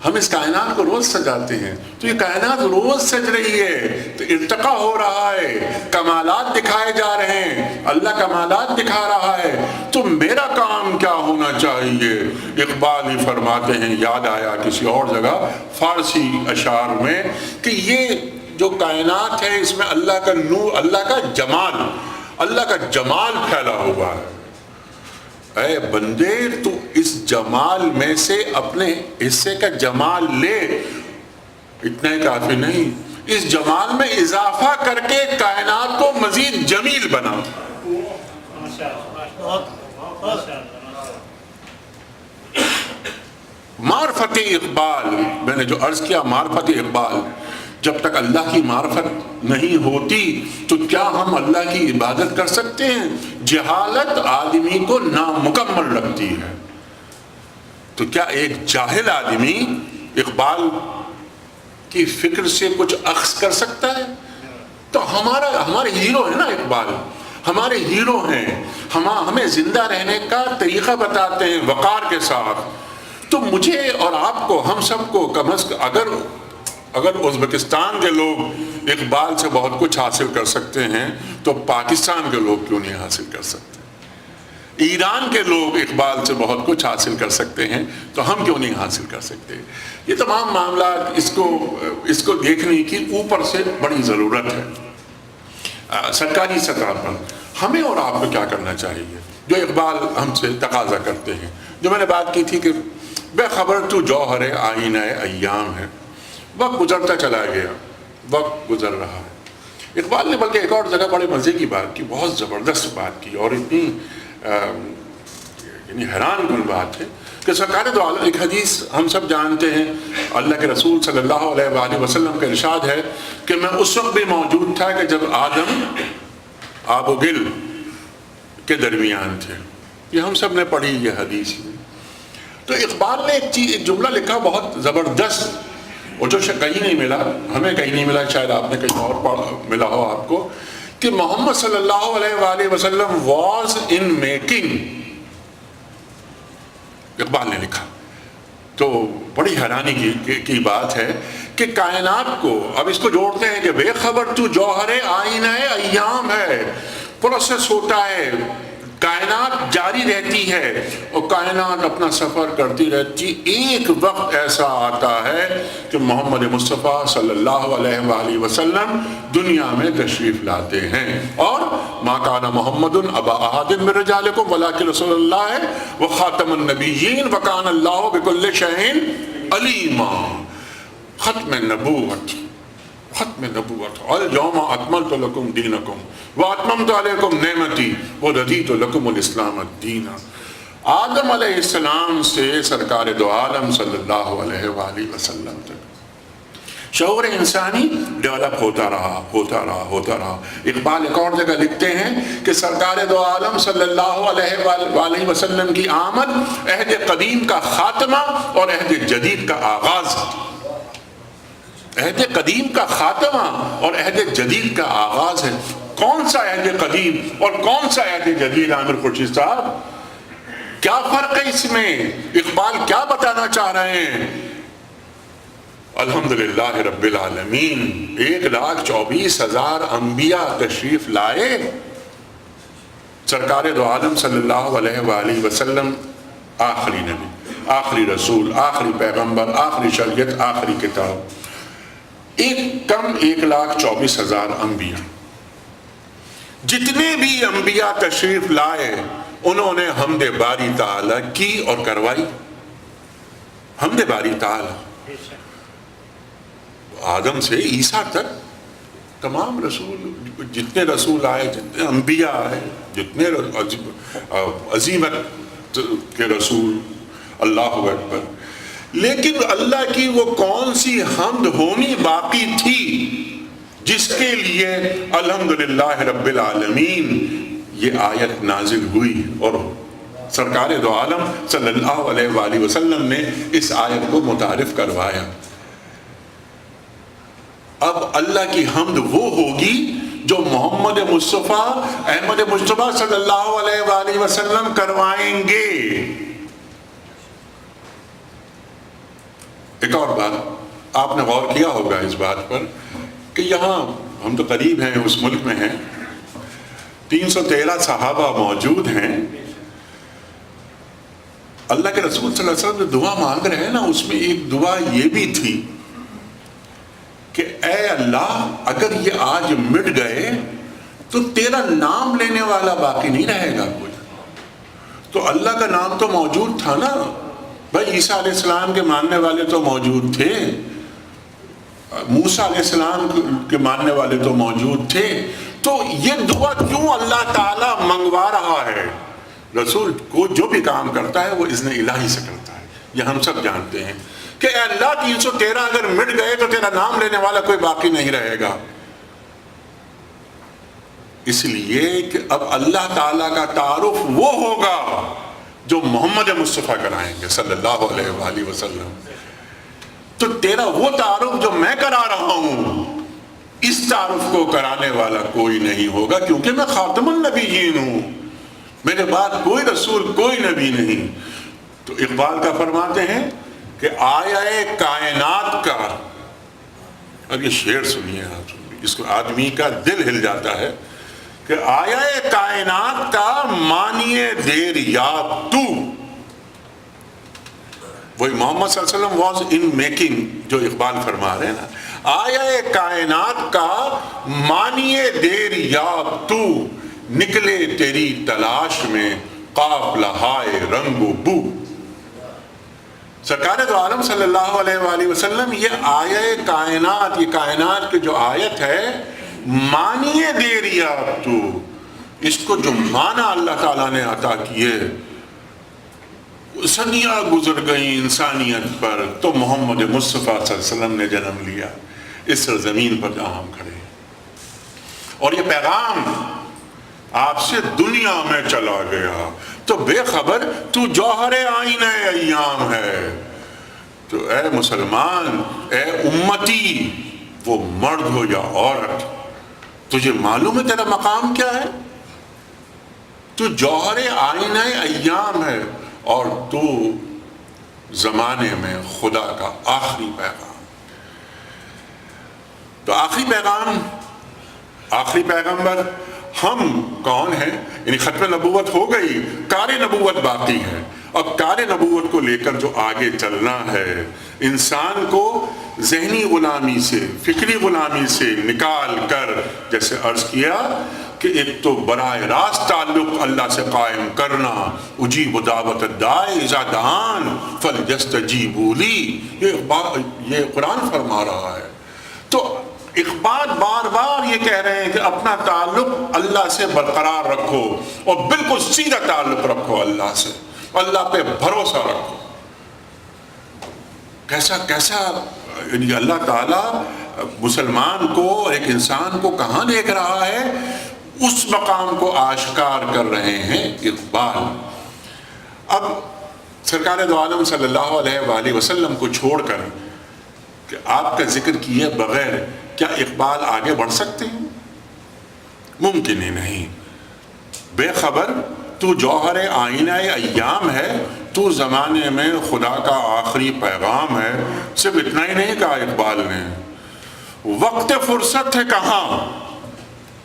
ہم اس کائنات کو روز سجاتے ہیں تو یہ کائنات روز سج رہی ہے، تو ارتقا ہو رہا ہے، کمالات دکھائے جا رہے ہیں، اللہ کمالات دکھا رہا ہے. تو میرا کام کیا ہونا چاہیے؟ اقبال ہی فرماتے ہیں، یاد آیا کسی اور جگہ فارسی اشعار میں کہ یہ جو کائنات ہے اس میں اللہ کا نور، اللہ کا جمال، اللہ کا جمال پھیلا ہوا ہے. اے بندے تو اس جمال میں سے اپنے حصے کا جمال لے. اتنا ہی کافی نہیں، اس جمال میں اضافہ کر کے کائنات کو مزید جمیل بنا۔ معرفت اقبال، میں نے جو عرض کیا معرفت اقبال، جب تک اللہ کی معرفت نہیں ہوتی تو کیا ہم اللہ کی عبادت کر سکتے ہیں؟ جہالت آدمی کو نامکمل رکھتی ہے۔ تو کیا ایک جاہل آدمی اقبال کی فکر سے کچھ اخذ کر سکتا ہے؟ تو ہمارے ہیرو ہیں نا اقبال، ہمارے ہیرو ہیں، ہمیں زندہ رہنے کا طریقہ بتاتے ہیں وقار کے ساتھ۔ تو مجھے اور آپ کو، ہم سب کو کم از کم اگر ازبکستان کے لوگ اقبال سے بہت کچھ حاصل کر سکتے ہیں تو پاکستان کے لوگ کیوں نہیں حاصل کر سکتے؟ ایران کے لوگ اقبال سے بہت کچھ حاصل کر سکتے ہیں تو ہم کیوں نہیں حاصل کر سکتے؟ یہ تمام معاملات اس کو دیکھنے کی اوپر سے بڑی ضرورت ہے۔ سرکاری سطح پر ہمیں اور آپ کو کیا کرنا چاہیے جو اقبال ہم سے تقاضا کرتے ہیں؟ جو میں نے بات کی تھی کہ بے خبر تو جوہر آئینہ ایام ہے، وقت گزرتا چلا گیا، وقت گزر رہا ہے۔ اقبال نے بلکہ ایک اور جگہ بڑے مزے کی بات کی، بہت زبردست بات کی اور اتنی یعنی حیران کن بات ہے کہ سرکار دو عالم، ایک حدیث ہم سب جانتے ہیں، اللہ کے رسول صلی اللہ علیہ وآلہ وسلم کا ارشاد ہے کہ میں اس وقت بھی موجود تھا کہ جب آدم آب و گل کے درمیان تھے۔ یہ ہم سب نے پڑھی یہ حدیث۔ تو اقبال نے ایک جملہ لکھا بہت زبردست، اور جو کہیں نہیں ملا، ہمیں کہیں نہیں ملا، شاید آپ نے کہیں اور ملا ہو آپ کو، کہ محمد صلی اللہ علیہ وآلہ وسلم واز ان میکنگ، اقبال نے لکھا۔ تو بڑی حیرانی کی بات ہے کہ کائنات کو، اب اس کو جوڑتے ہیں کہ بے خبر تو جوہر آئینہ ایام ہے، پروسیس ہوتا ہے، کائنات جاری رہتی ہے اور کائنات اپنا سفر کرتی رہتی۔ ایک وقت ایسا آتا ہے کہ محمد مصطفیٰ صلی اللہ علیہ وآلہ وسلم دنیا میں تشریف لاتے ہیں، اور ما کان محمد ابا احد من رجالکم ولکن رسول اللہ وخاتم النبیین وکان اللہ بکل شیء علیما۔ ختم نبوت، ختم نبوت، الیوم اکملت لکم دینکم واتممت علیکم نعمتی ورضیت لکم الاسلام دینا۔ آدم علیہ السلام سے سرکار دو عالم صلی اللہ علیہ وآلہ وسلم تک شعور انسانی ڈیولپ ہوتا رہا۔ اقبال ایک اور جگہ لکھتے ہیں کہ سرکار دو عالم صلی اللہ علیہ وآلہ وسلم کی آمد عہد قدیم کا خاتمہ اور عہد جدید کا آغاز ہے۔ عہد قدیم کا خاتمہ اور عہد جدید کا آغاز ہے۔ کون سا عہد قدیم اور کون سا عہد جدید؟ عامر خورشید صاحب، کیا فرق ہے اس میں؟ اقبال کیا بتانا چاہ رہے ہیں؟ الحمدللہ رب العالمین، 1,24,000 انبیاء تشریف لائے۔ سرکار دو عالم صلی اللہ علیہ وآلہ وسلم آخری نبی، آخری رسول، آخری پیغمبر، آخری شریعت، آخری کتاب۔ کم 1,24,000 انبیاء، جتنے بھی انبیاء تشریف لائے انہوں نے حمد باری تعالیٰ کی اور کروائی۔ حمد باری تعالیٰ، آدم سے عیسیٰ تک تمام رسول، جتنے رسول آئے، جتنے انبیاء آئے، جتنے عظیمت کے رسول، اللہ اکبر۔ لیکن اللہ کی وہ کون سی حمد ہونی باقی تھی جس کے لیے الحمدللہ رب العالمین یہ آیت نازل ہوئی، اور سرکار دو عالم صلی اللہ علیہ وآلہ وسلم نے اس آیت کو متعارف کروایا۔ اب اللہ کی حمد وہ ہوگی جو محمد مصطفیٰ، احمد مصطفیٰ صلی اللہ علیہ وآلہ وسلم کروائیں گے۔ ایک اور بات، آپ نے غور کیا ہوگا اس بات پر کہ یہاں ہم تو قریب ہیں، اس ملک میں ہیں، 313 صحابہ موجود ہیں۔ اللہ کے رسول صلی اللہ علیہ وسلم جو دعا مانگ رہے ہیں نا، اس میں ایک دعا یہ بھی تھی کہ اے اللہ، اگر یہ آج مٹ گئے تو تیرا نام لینے والا باقی نہیں رہے گا کوئی۔ تو اللہ کا نام تو موجود تھا نا بھائی، عیسیٰ علیہ السلام کے ماننے والے تو موجود تھے، موسیٰ علیہ السلام کے ماننے والے تو موجود تھے، تو یہ دعا کیوں اللہ تعالیٰ منگوا رہا ہے؟ رسول کو جو بھی کام کرتا ہے وہ اذن الہی سے کرتا ہے، یہ ہم سب جانتے ہیں کہ اے اللہ 313 اگر مٹ گئے تو تیرا نام لینے والا کوئی باقی نہیں رہے گا. اس لیے کہ اب اللہ تعالیٰ کا تعارف وہ ہوگا جو محمد مصطفیٰ کرائیں گے صلی اللہ علیہ وآلہ وسلم. تو تیرا وہ تعارف جو میں کرا رہا ہوں، اس تعارف کو کرانے والا کوئی نہیں ہوگا، کیونکہ میں خاتم النبیین ہوں، میرے بعد کوئی رسول کوئی نبی نہیں. تو اقبال کا فرماتے ہیں کہ آیا کائنات کا، اب یہ شعر سنیے آپ، اس کو آدمی کا دل ہل جاتا ہے کہ آیا کائنات کا مانیے دیر یاد تو. وہی محمد صلی اللہ علیہ وسلم واز ان میکنگ، جو اقبال فرما رہے ہیں نا، آیا کائنات کا مانیے دیر یاد تو، نکلے تیری تلاش میں قافلہ ہائے رنگ و بو. سرکار دو عالم صلی اللہ علیہ وآلہ وسلم یہ آیا کائنات، یہ کائنات کی جو آیت ہے، مانیے دیر یاد تو، اس کو جو معنی اللہ تعالیٰ نے عطا کیے، صدیاں گزر گئیں انسانیت پر تو محمد مصطفیٰ صلی اللہ علیہ وسلم نے جنم لیا اس سرزمین پر جہاں ہم کھڑے ہیں، اور یہ پیغام آپ سے دنیا میں چلا گیا. تو بے خبر تو جوہر آئینہ ایام ہے. تو اے مسلمان، اے امتی، وہ مرد ہو یا عورت، تجھے معلوم ہے تیرا مقام کیا ہے؟ تو جوہر آئینہ ایام ہے، اور تو زمانے میں خدا کا آخری پیغام. تو آخری پیغام، آخری پیغمبر ہم کون ہیں؟ یعنی ختم نبوت ہو گئی، کار نبوت باقی ہے. اب کار نبوت کو لے کر جو آگے چلنا ہے، انسان کو ذہنی غلامی سے، فکری غلامی سے نکال کر، جیسے عرض کیا کہ ایک تو براہ راست تعلق اللہ سے قائم کرنا، اجیب دعوت الداعی اذا دعان فلیستجیبوا لی، یہ قرآن فرما رہا ہے. تو اقبال بار بار یہ کہہ رہے ہیں کہ اپنا تعلق اللہ سے برقرار رکھو، اور بالکل سیدھا تعلق رکھو اللہ سے، اللہ پہ بھروسہ رکھو. کیسا یعنی اللہ تعالیٰ مسلمان کو، ایک انسان کو کہاں دیکھ رہا ہے، اس مقام کو آشکار کر رہے ہیں اقبال. اب سرکار دو عالم صلی اللہ علیہ وآلہ وسلم کو چھوڑ کر کہ آپ کا ذکر کیے بغیر کیا اقبال آگے بڑھ سکتے ہیں؟ ممکن ہی نہیں. بے خبر تو جوہر آئینہ ایام ہے، تو زمانے میں خدا کا آخری پیغام ہے. صرف اتنا ہی نہیں کہا اقبال نے، وقت فرصت ہے کہاں،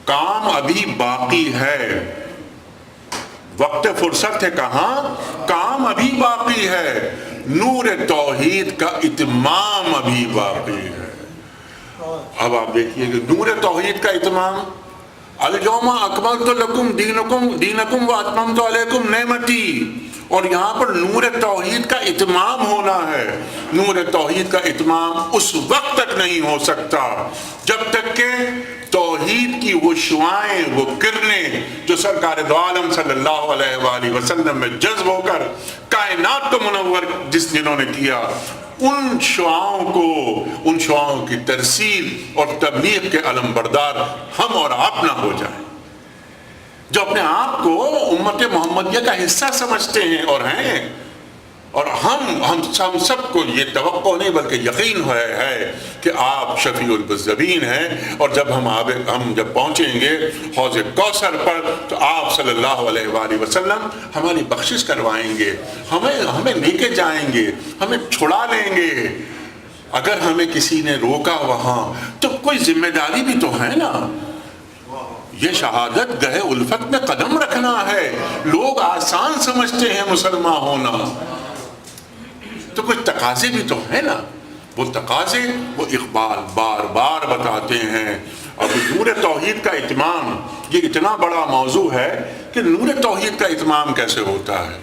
کام ابھی باقی ہے. وقت فرصت ہے کہاں، کام ابھی باقی ہے، نور توحید کا اتمام ابھی باقی ہے. اب آپ دیکھیے کہ نور توحید کا اتمام، الیوم اکملت لکم دینکم واتممت علیکم نعمتی، اور یہاں پر نور توحید کا اتمام ہونا ہے. نور توحید کا اتمام اس وقت تک نہیں ہو سکتا جب تک کہ توحید کی وہ شعائیں، وہ کرنیں جو سرکار دو عالم صلی اللہ علیہ وآلہ وسلم میں جذب ہو کر کائنات کو منور جنہوں نے کیا، ان شعاؤں کی ترسیل اور تبلیغ کے علم بردار ہم اور آپ نہ ہو جائیں، جو اپنے آپ کو امت محمدیہ کا حصہ سمجھتے ہیں اور ہیں. اور ہم سب کو یہ توقع نہیں بلکہ یقین ہے کہ آپ شفیع المذنبین ہیں، اور جب ہم جب پہنچیں گے حوض کوثر پر تو آپ صلی اللہ علیہ وآلہ وسلم ہماری بخشش کروائیں گے، ہمیں لے کے جائیں گے، ہمیں چھڑا لیں گے. اگر ہمیں کسی نے روکا وہاں تو کوئی ذمہ داری بھی تو ہے نا. یہ شہادت گہے الفت میں قدم رکھنا ہے. لوگ آسان سمجھتے ہیں مسلمان ہونا، تو کچھ تقاضے بھی تو ہے نا. وہ تقاضے وہ اقبال بار بار بتاتے ہیں. اور نور توحید کا اتمام یہ اتنا بڑا موضوع ہے کہ نور توحید کا اتمام کیسے ہوتا ہے.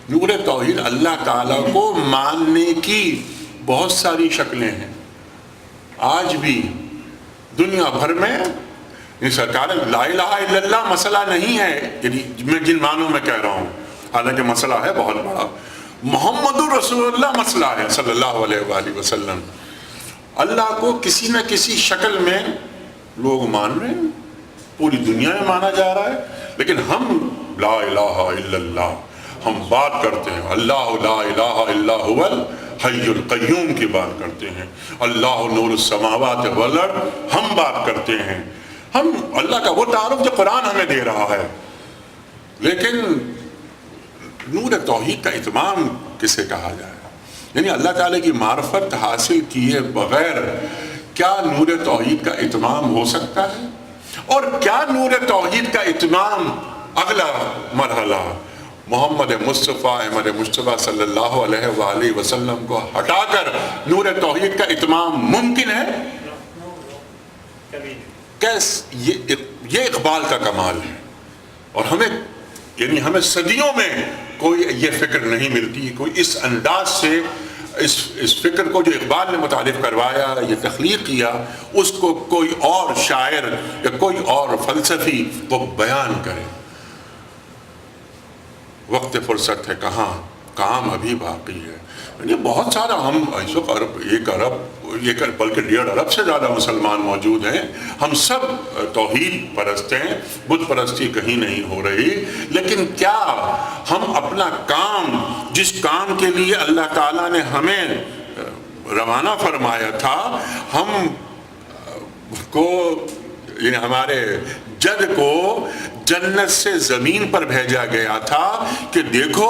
نور توحید اللہ تعالیٰ کو ماننے کی بہت ساری شکلیں ہیں. آج بھی دنیا بھر میں یہ سرکار لا الہ الا اللہ مسئلہ نہیں ہے، یعنی میں جن معنوں میں کہہ رہا ہوں، حالانکہ مسئلہ ہے بہت بڑا، محمد رسول اللہ مسئلہ ہے صلی اللہ علیہ وآلہ وسلم۔ اللہ کو کسی نہ کسی شکل میں لوگ مان رہے ہیں، پوری دنیا میں مانا جا رہا ہے، لیکن ہم لا الہ الا اللہ ہم بات کرتے ہیں، اللہ لا الہ الا هو الحی القیوم کی بات کرتے ہیں، اللہ نور السماوات والارض ہم بات کرتے ہیں، ہم اللہ کا وہ تعارف جو قرآن ہمیں دے رہا ہے، لیکن نور توحید کا اتمام کسے کہا جائے؟ یعنی اللہ تعالیٰ کی معرفت حاصل کیے بغیر کیا نور توحید کا اتمام ہو سکتا ہے؟ اور کیا نور توحید کا اتمام اگلا مرحلہ محمد مصطفیٰ احمد مصطفیٰ صلی اللہ علیہ وآلہ وسلم کو ہٹا کر نور توحید کا اتمام ممکن ہے؟ یہ اقبال کا کمال ہے، اور ہمیں صدیوں میں کوئی یہ فکر نہیں ملتی، کوئی اس انداز سے اس فکر کو جو اقبال نے متعارف کروایا، یہ تخلیق کیا، اس کو کوئی اور شاعر یا کوئی اور فلسفی وہ بیان کرے۔ وقت فرصت ہے کہاں، کام ابھی باقی ہے۔ یعنی بہت سارا ہم اس وقت ایک بلکہ 1.5 ارب سے زیادہ مسلمان موجود ہیں، ہم سب توحید پرست ہیں، بت پرستی کہیں نہیں ہو رہی، لیکن کیا ہم اپنا کام، جس کام کے لیے اللہ تعالیٰ نے ہمیں روانہ فرمایا تھا، ہم کو یعنی ہمارے جد کو جنت سے زمین پر بھیجا گیا تھا کہ دیکھو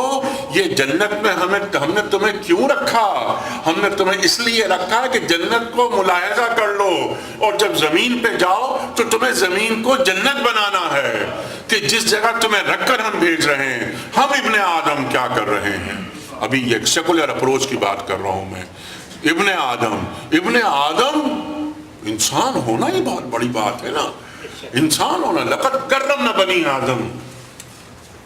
یہ جنت میں ہم نے تمہیں کیوں رکھا؟ ہم نے تمہیں اس لیے رکھا کہ جنت کو ملاحظہ کر لو، اور جب زمین پہ جاؤ تو تمہیں زمین کو جنت بنانا ہے، کہ جس جگہ تمہیں رکھ کر ہم بھیج رہے ہیں۔ ہم ابن آدم کیا کر رہے ہیں؟ ابھی ایک سیکولر اپروچ کی بات کر رہا ہوں میں۔ ابن آدم انسان ہونا ہی بہت بڑی بات ہے نا، انسان ہونا۔ لقد کرمنا بنی آدم،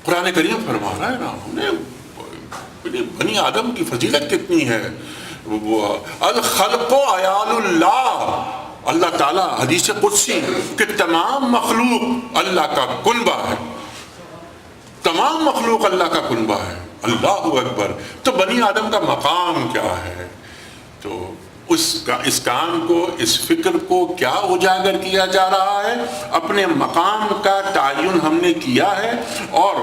قرآن کریم فرما رہا ہے نا، انہیں بنی آدم کی فضیلت کتنی ہے۔ الخلق عیال اللہ، اللہ تعالیٰ حدیث قدسی کہ تمام مخلوق اللہ کا کنبہ ہے، تمام مخلوق اللہ کا کنبہ ہے۔ اللہ اکبر۔ تو بنی آدم کا مقام کیا ہے؟ تو اس کام کو، اس فکر کو کیا اجاگر کیا جا رہا ہے؟ اپنے مقام کا تعین ہم نے کیا ہے، اور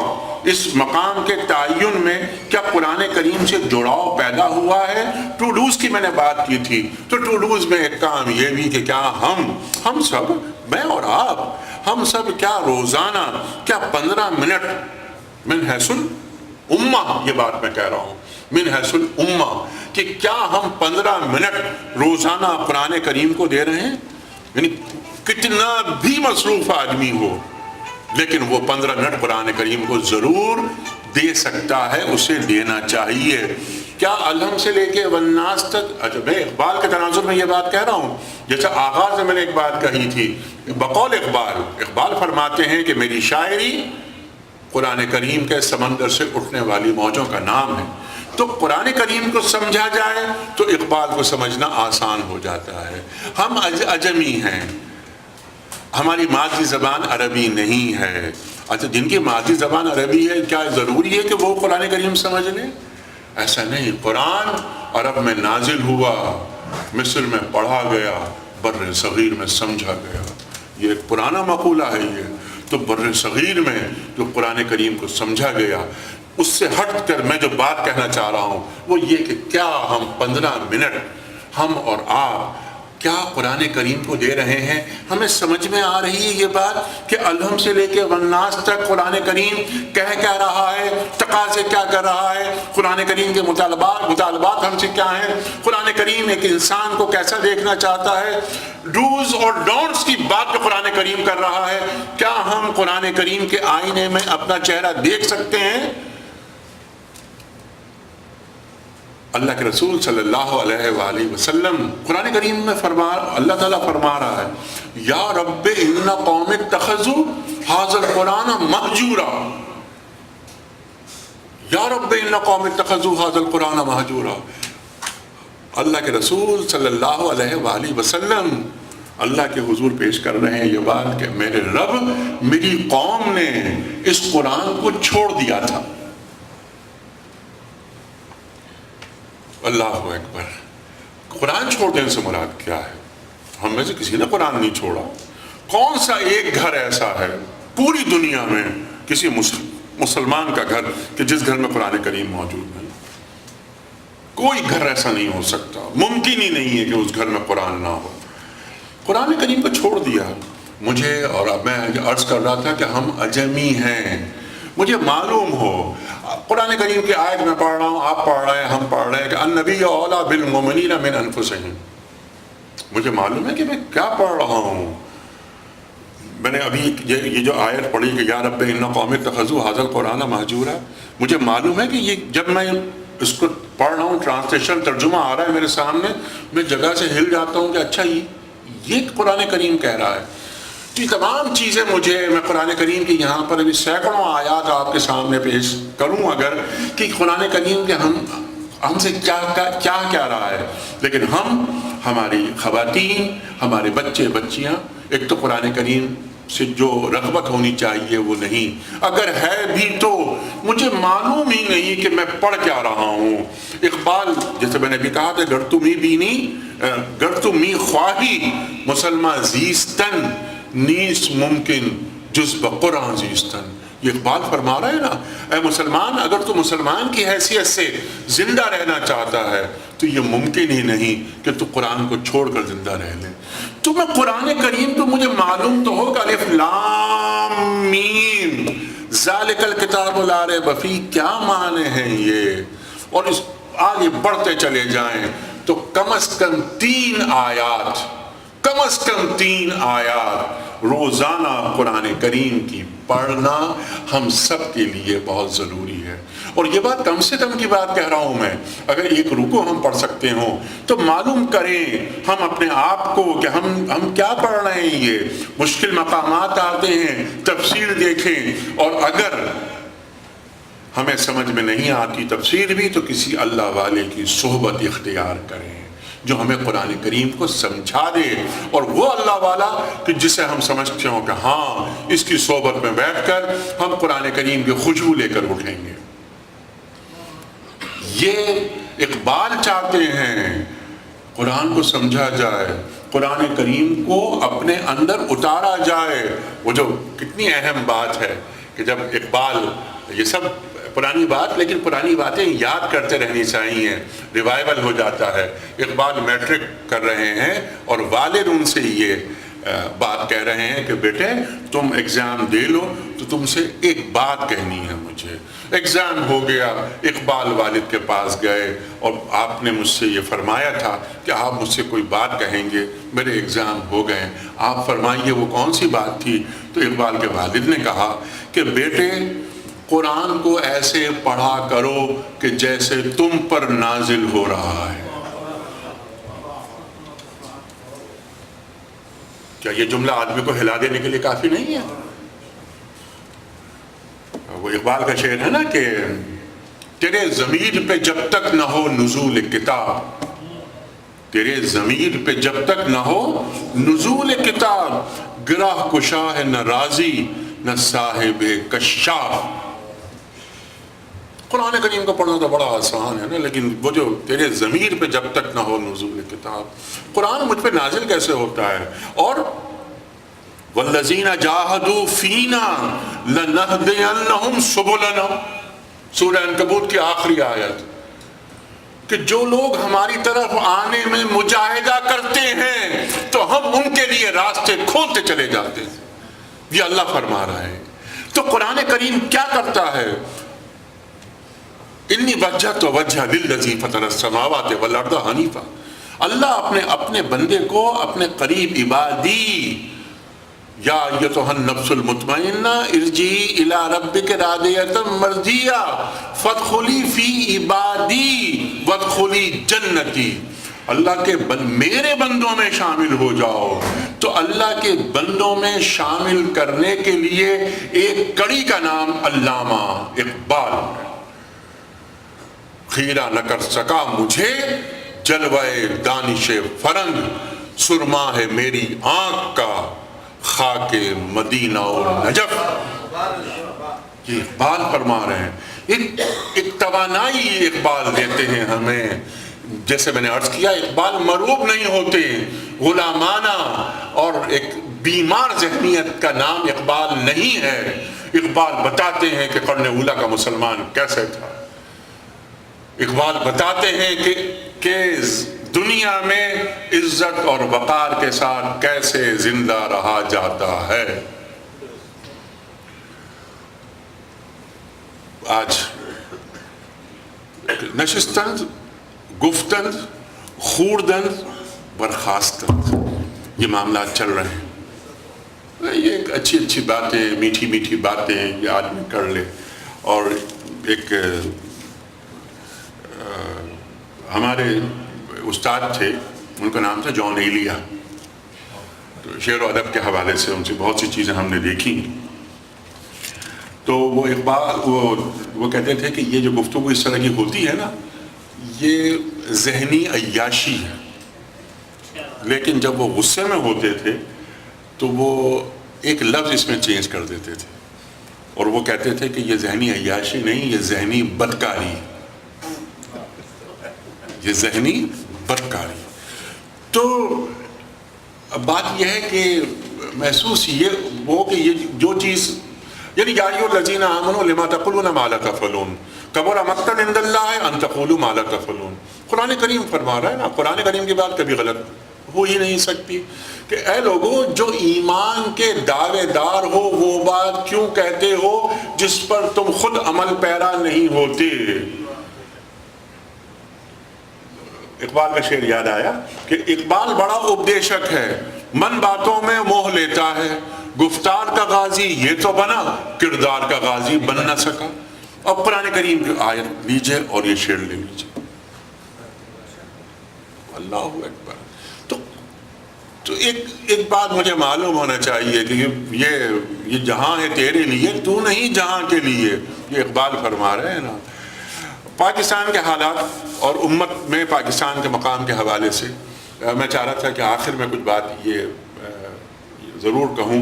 اس مقام کے تعین میں کیا قرآن کریم سے جڑاؤ پیدا ہوا ہے؟ ٹو ڈوز کی میں نے بات کی تھی، تو ٹو ڈوز میں ایک کام یہ بھی کہ کیا ہم سب، میں اور آپ، ہم سب کیا روزانہ 15 منٹ من حیث الامہ، یہ بات میں کہہ رہا ہوں من حیث الامہ، کہ کیا ہم 15 منٹ روزانہ قرآن کریم کو دے رہے ہیں؟ یعنی کتنا بھی مصروف آدمی ہو، لیکن وہ 15 منٹ قرآن کریم کو ضرور دے سکتا ہے، اسے دینا چاہیے۔ کیا الحم سے لے کے والناس تک؟ اچھا، میں اقبال کے تناظر میں یہ بات کہہ رہا ہوں، جیسا آغاز میں نے ایک بات کہی تھی، بقول اقبال فرماتے ہیں کہ میری شاعری قرآن کریم کے سمندر سے اٹھنے والی موجوں کا نام ہے۔ تو قرآن کریم کو سمجھا جائے تو اقبال کو سمجھنا آسان ہو جاتا ہے۔ ہم عجمی ہیں، ہماری مادری زبان عربی نہیں ہے۔ اچھا، جن کی مادری زبان عربی ہے کیا ضروری ہے کہ وہ قرآن کریم سمجھ لیں؟ ایسا نہیں۔ قرآن عرب میں نازل ہوا، مصر میں پڑھا گیا، بر صغیر میں سمجھا گیا۔ یہ ایک پرانا مقولہ ہے یہ۔ تو بر صغیر میں جو قرآن کریم کو سمجھا گیا، اس سے ہٹ کر میں جو بات کہنا چاہ رہا ہوں وہ یہ کہ کیا ہم 15 منٹ ہم اور آپ کیا قرآن کریم کو دے رہے ہیں؟ ہمیں سمجھ میں آ رہی ہے یہ بات کہ الحم سے لے کے والناس تک قرآن کریم کہہ رہا ہے، تقاضے کیا کر رہا ہے، قرآن کریم کے مطالبات ہم سے کیا ہیں، قرآن کریم ایک انسان کو کیسا دیکھنا چاہتا ہے، ڈوز اور ڈونٹس کی بات جو قرآن کریم کر رہا ہے۔ کیا ہم قرآن کریم کے آئینے میں اپنا چہرہ دیکھ سکتے ہیں؟ اللہ کے رسول صلی اللہ علیہ وآلہ وسلم قرآن کریم میں اللہ تعالیٰ فرما رہا ہے، یا رب ان قوم اتخذوا ھذا القرآن مہجورا، یا رب ان قوم اتخذوا ھذا القرآن مہجورا۔ اللہ کے رسول صلی اللہ علیہ وآلہ وسلم اللہ کے حضور پیش کر رہے ہیں یہ بات کہ میرے رب میری قوم نے اس قرآن کو چھوڑ دیا تھا. اللہ اکبر. قرآن چھوڑ دینے سے مراد کیا ہے؟ ہم میں سے کسی نے قرآن نہیں چھوڑا. کون سا ایک گھر ایسا ہے پوری دنیا میں کسی مسلمان کا گھر کہ جس گھر میں قرآن کریم موجود نہیں؟ کوئی گھر ایسا نہیں ہو سکتا. ممکن ہی نہیں ہے کہ اس گھر میں قرآن نہ ہو. قرآن کریم کو چھوڑ دیا. مجھے اور اب میں عرض کر رہا تھا کہ ہم عجمی ہیں. مجھے معلوم ہو قرآن کریم کی آیت میں پڑھ رہا ہوں, آپ پڑھ رہے ہیں, ہم پڑھ رہے ہیں کہ النبی اولیٰ بالمؤمنین من انفسہم. مجھے معلوم ہے کہ میں کیا پڑھ رہا ہوں. میں نے ابھی یہ جو آیت پڑھی کہ یا رب ان قوم اتخذوا ھذا القرآن مہجورا, مجھے معلوم ہے کہ یہ جب میں اس کو پڑھ رہا ہوں, ٹرانسلیشن ترجمہ آ رہا ہے میرے سامنے, میں جگہ سے ہل جاتا ہوں کہ اچھا یہ قرآن کریم کہہ رہا ہے. تو یہ تمام چیزیں میں قرآن کریم کی یہاں پر ابھی سینکڑوں آیات آپ کے سامنے پیش کروں اگر کہ قرآن کریم کے ہم سے کیا کیا رہا ہے. لیکن ہماری خواتین, ہمارے بچے بچیاں, ایک تو قرآن کریم سے جو رغبت ہونی چاہیے وہ نہیں, اگر ہے بھی تو مجھے معلوم ہی نہیں کہ میں پڑھ کیا رہا ہوں. اقبال جیسے میں نے بھی کہا تھا گر تو می خواہی مسلمان زیستن نیست ممکن جز بقرآن زیستن. یہ اقبال فرما رہا ہے نا, اے مسلمان اگر تو مسلمان کی حیثیت سے زندہ رہنا چاہتا ہے تو یہ ممکن ہی نہیں کہ تو قرآن کو چھوڑ کر زندہ رہ لے. تو میں قرآن کریم تو مجھے معلوم تو ہوگا الف لام میم ذالک الکتاب لا ریب فیہ کیا معنی ہیں یہ, اور اس آگے بڑھتے چلے جائیں تو کم از کم 3 آیات روزانہ قرآن کریم کی پڑھنا ہم سب کے لیے بہت ضروری ہے. اور یہ بات کم سے کم کی بات کہہ رہا ہوں میں, اگر ایک رکوع ہم پڑھ سکتے ہوں تو معلوم کریں ہم اپنے آپ کو کہ ہم کیا پڑھ رہے ہیں. یہ مشکل مقامات آتے ہیں, تفسیر دیکھیں, اور اگر ہمیں سمجھ میں نہیں آتی تفسیر بھی تو کسی اللہ والے کی صحبت اختیار کریں جو ہمیں قرآن کریم کو سمجھا دے, اور وہ اللہ والا کہ جسے ہم سمجھتے ہوں کہ ہاں اس کی صحبت میں بیٹھ کر ہم قرآن کریم کی خوشبو لے کر اٹھیں گے. یہ اقبال چاہتے ہیں قرآن کو سمجھا جائے, قرآن کریم کو اپنے اندر اتارا جائے. وہ جو کتنی اہم بات ہے کہ جب اقبال, یہ سب پرانی بات لیکن پرانی باتیں یاد کرتے رہنی چاہیے, ریوائول ہو جاتا ہے. اقبال میٹرک کر رہے ہیں اور والد ان سے یہ بات کہہ رہے ہیں کہ بیٹے تم ایگزام دے لو تو تم سے ایک بات کہنی ہے مجھے. ایگزام ہو گیا, اقبال والد کے پاس گئے اور آپ نے مجھ سے یہ فرمایا تھا کہ آپ مجھ سے کوئی بات کہیں گے, میرے ایگزام ہو گئے, آپ فرمائیے وہ کون سی بات تھی. تو اقبال کے والد نے کہا کہ بیٹے قرآن کو ایسے پڑھا کرو کہ جیسے تم پر نازل ہو رہا ہے. کیا یہ جملہ آدمی کو ہلا دینے کے لیے کافی نہیں ہے؟ وہ اقبال کا شعر ہے نا کہ تیرے ضمیر پہ جب تک نہ ہو نزول کتاب, تیرے ضمیر پہ جب تک نہ ہو نزول کتاب, گراہ کشا ہے نہ رازی نہ صاحب کشاف. قرآن کریم کو پڑھنا تو بڑا آسان ہے نا, لیکن وہ جو تیرے ضمیر پہ جب تک نہ ہو نزول کتاب, قرآن مجھ پہ نازل کیسے ہوتا ہے. اور والذین جاہدوا فینا لنہدینہم سبلنا, سورہ عنکبوت کی آخری آیت, کہ جو لوگ ہماری طرف آنے میں مجاہدہ کرتے ہیں تو ہم ان کے لیے راستے کھولتے چلے جاتے ہیں. یہ اللہ فرما رہا ہے. تو قرآن کریم کیا کرتا ہے؟ انی وجہت وجہ للذی فطر السماوات والارض حنیفا. اللہ اپنے بندے کو اپنے قریب عبادی یا ایتھا النفس المطمئنہ ارجعی الی ربک راضیۃ مرضیہ فادخلی فی عبادی وادخلی جنتی. اللہ کے میرے بندوں میں شامل ہو جاؤ. تو اللہ کے بندوں میں شامل کرنے کے لیے ایک کڑی کا نام علامہ اقبال. خیرہ نہ کر سکا مجھے جلوے دانش فرنگ، سرما ہے میری آنکھ کا خاک مدینہ و نجف۔ یہ اقبال فرما رہے ہیں، ایک توانائی اقبال دیتے ہیں ہمیں۔ جیسے میں نے عرض کیا، اقبال مروب نہیں ہوتے، غلامانہ اور ایک بیمار ذہنیت کا نام اقبال نہیں ہے۔ اقبال بتاتے ہیں کہ قرن اولیٰ کا مسلمان کیسے تھا۔ اقبال بتاتے ہیں کہ دنیا میں عزت اور وقار کے ساتھ کیسے زندہ رہا جاتا ہے۔ آج نشستند، گفتند، خوردند، برخاستند، یہ معاملات چل رہے ہیں۔ یہ اچھی اچھی باتیں، میٹھی میٹھی باتیں یہ آدمی کر لے۔ اور ایک ہمارے استاد تھے، ان کا نام تھا جان ایلیا، تو شعر و ادب کے حوالے سے ان سے بہت سی چیزیں ہم نے دیکھی۔ تو وہ اقبال وہ کہتے تھے کہ یہ جو گفتگو اس طرح کی ہوتی ہے نا، یہ ذہنی عیاشی ہے، لیکن جب وہ غصے میں ہوتے تھے تو وہ ایک لفظ اس میں چینج کر دیتے تھے، اور وہ کہتے تھے کہ یہ ذہنی عیاشی نہیں، یہ ذہنی بدکاری، یہ ذہنی بدکاری۔ تو بات یہ ہے کہ محسوس یہ وہ کہ یہ جو چیز، یعنی یا ایھا الذین آمنوا لما تقولون ما لا تفعلون کبر مقتا عند اللہ ان تقولوا ما لا تفعلون۔ قرآن کریم فرما رہا ہے نا، قرآن کریم کی بات کبھی غلط ہو ہی نہیں سکتی کہ اے لوگوں جو ایمان کے دعوے دار ہو وہ بات کیوں کہتے ہو جس پر تم خود عمل پیرا نہیں ہوتے۔ اقبال کا شعر یاد آیا کہ اقبال بڑا اپدیشک ہے، من باتوں میں موہ لیتا ہے، گفتار کا غازی یہ تو بنا، کردار کا غازی بن نہ سکا۔ اب قرآن کریم کی آیت لیجئے اور یہ شعر لے لیجئے، اللہ اکبر۔ تو ایک بات مجھے معلوم ہونا چاہیے کہ یہ جہاں ہے تیرے لیے، تو نہیں جہاں کے لیے، یہ اقبال فرما رہے ہیں نا۔ پاکستان کے حالات اور امت میں پاکستان کے مقام کے حوالے سے میں چاہ رہا تھا کہ آخر میں کچھ بات یہ ضرور کہوں۔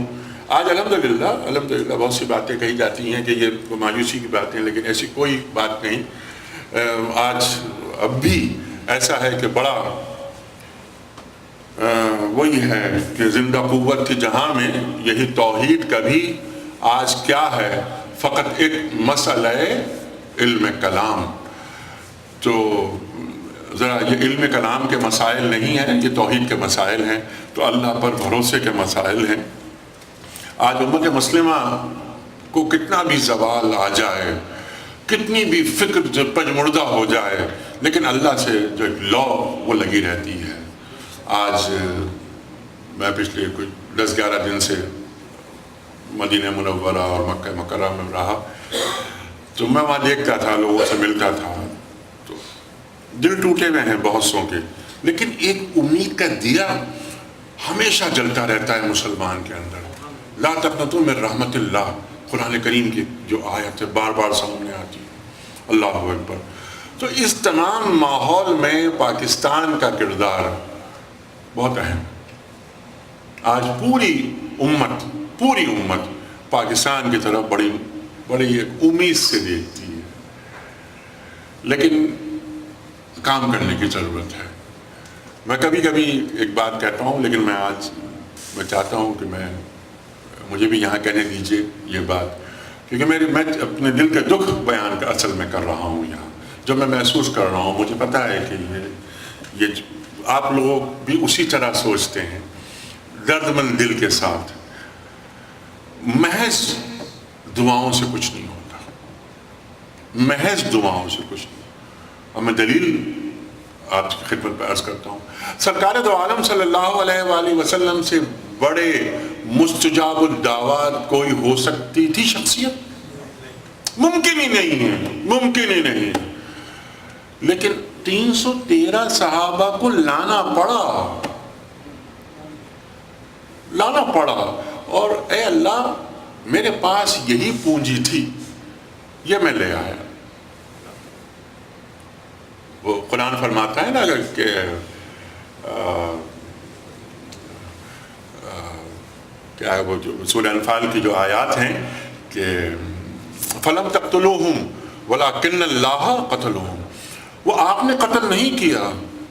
آج الحمدللہ بہت سی باتیں کہی جاتی ہیں کہ یہ مایوسی کی باتیں، لیکن ایسی کوئی بات نہیں۔ آج اب بھی ایسا ہے کہ بڑا وہی ہے کہ زندہ قوت کی جہاں میں یہی توحید کا بھی آج کیا ہے، فقط ایک مسئلہ علم کلام۔ تو ذرا یہ علم کلام کے مسائل نہیں ہیں، یہ توحید کے مسائل ہیں، تو اللہ پر بھروسے کے مسائل ہیں۔ آج امت مسلمہ کو کتنا بھی زوال آ جائے، کتنی بھی فکر پجمردہ ہو جائے، لیکن اللہ سے جو ایک لا وہ لگی رہتی ہے۔ آج میں پچھلے کچھ 10-11 دن سے مدینہ منورہ اور مکہ مکرمہ میں رہا، تو میں وہاں دیکھتا تھا، لوگوں سے ملتا تھا، تو دل ٹوٹے ہوئے ہیں بہت سوں کے، لیکن ایک امید کا دیا ہمیشہ جلتا رہتا ہے مسلمان کے اندر۔ لا تقنطوا من رحمت اللہ، قرآن کریم کی جو آیت ہے بار بار سامنے آتی ہے، اللہ اکبر۔ تو اس تمام ماحول میں پاکستان کا کردار بہت اہم۔ آج پوری امت پاکستان کی طرف بڑی ایک امید سے دیکھتی ہے، لیکن کام کرنے کی ضرورت ہے۔ میں کبھی ایک بات کہتا ہوں، لیکن میں چاہتا ہوں کہ مجھے بھی یہاں کہنے دیجیے یہ بات، کیونکہ میں اپنے دل کے دکھ بیان کا اصل میں کر رہا ہوں یہاں، جو میں محسوس کر رہا ہوں۔ مجھے پتہ ہے کہ یہ آپ لوگ بھی اسی طرح سوچتے ہیں، درد مند دل کے ساتھ۔ محض دعاؤں سے کچھ نہیں ہوتا، محض دعاؤں سے کچھ نہیں۔ اور میں دلیل آپ کی خدمت پہ عرض کرتا ہوں، سرکار دو عالم صلی اللہ علیہ وآلہ وسلم سے بڑے مستجاب الدعوات کوئی ہو سکتی تھی شخصیت؟ ممکن ہی نہیں ہے۔ لیکن 313 صحابہ کو لانا پڑا، اور اے اللہ میرے پاس یہی پونجی تھی، یہ میں لے آیا۔ وہ قرآن فرماتا ہے نا کہ کیا ہے وہ جو سورہ انفال کی جو آیات ہیں کہ فَلَمْ تَقْتُلُوهُمْ وَلَكِنَّ اللَّهَ قَتَلُوهُمْ، وہ آپ نے قتل نہیں کیا،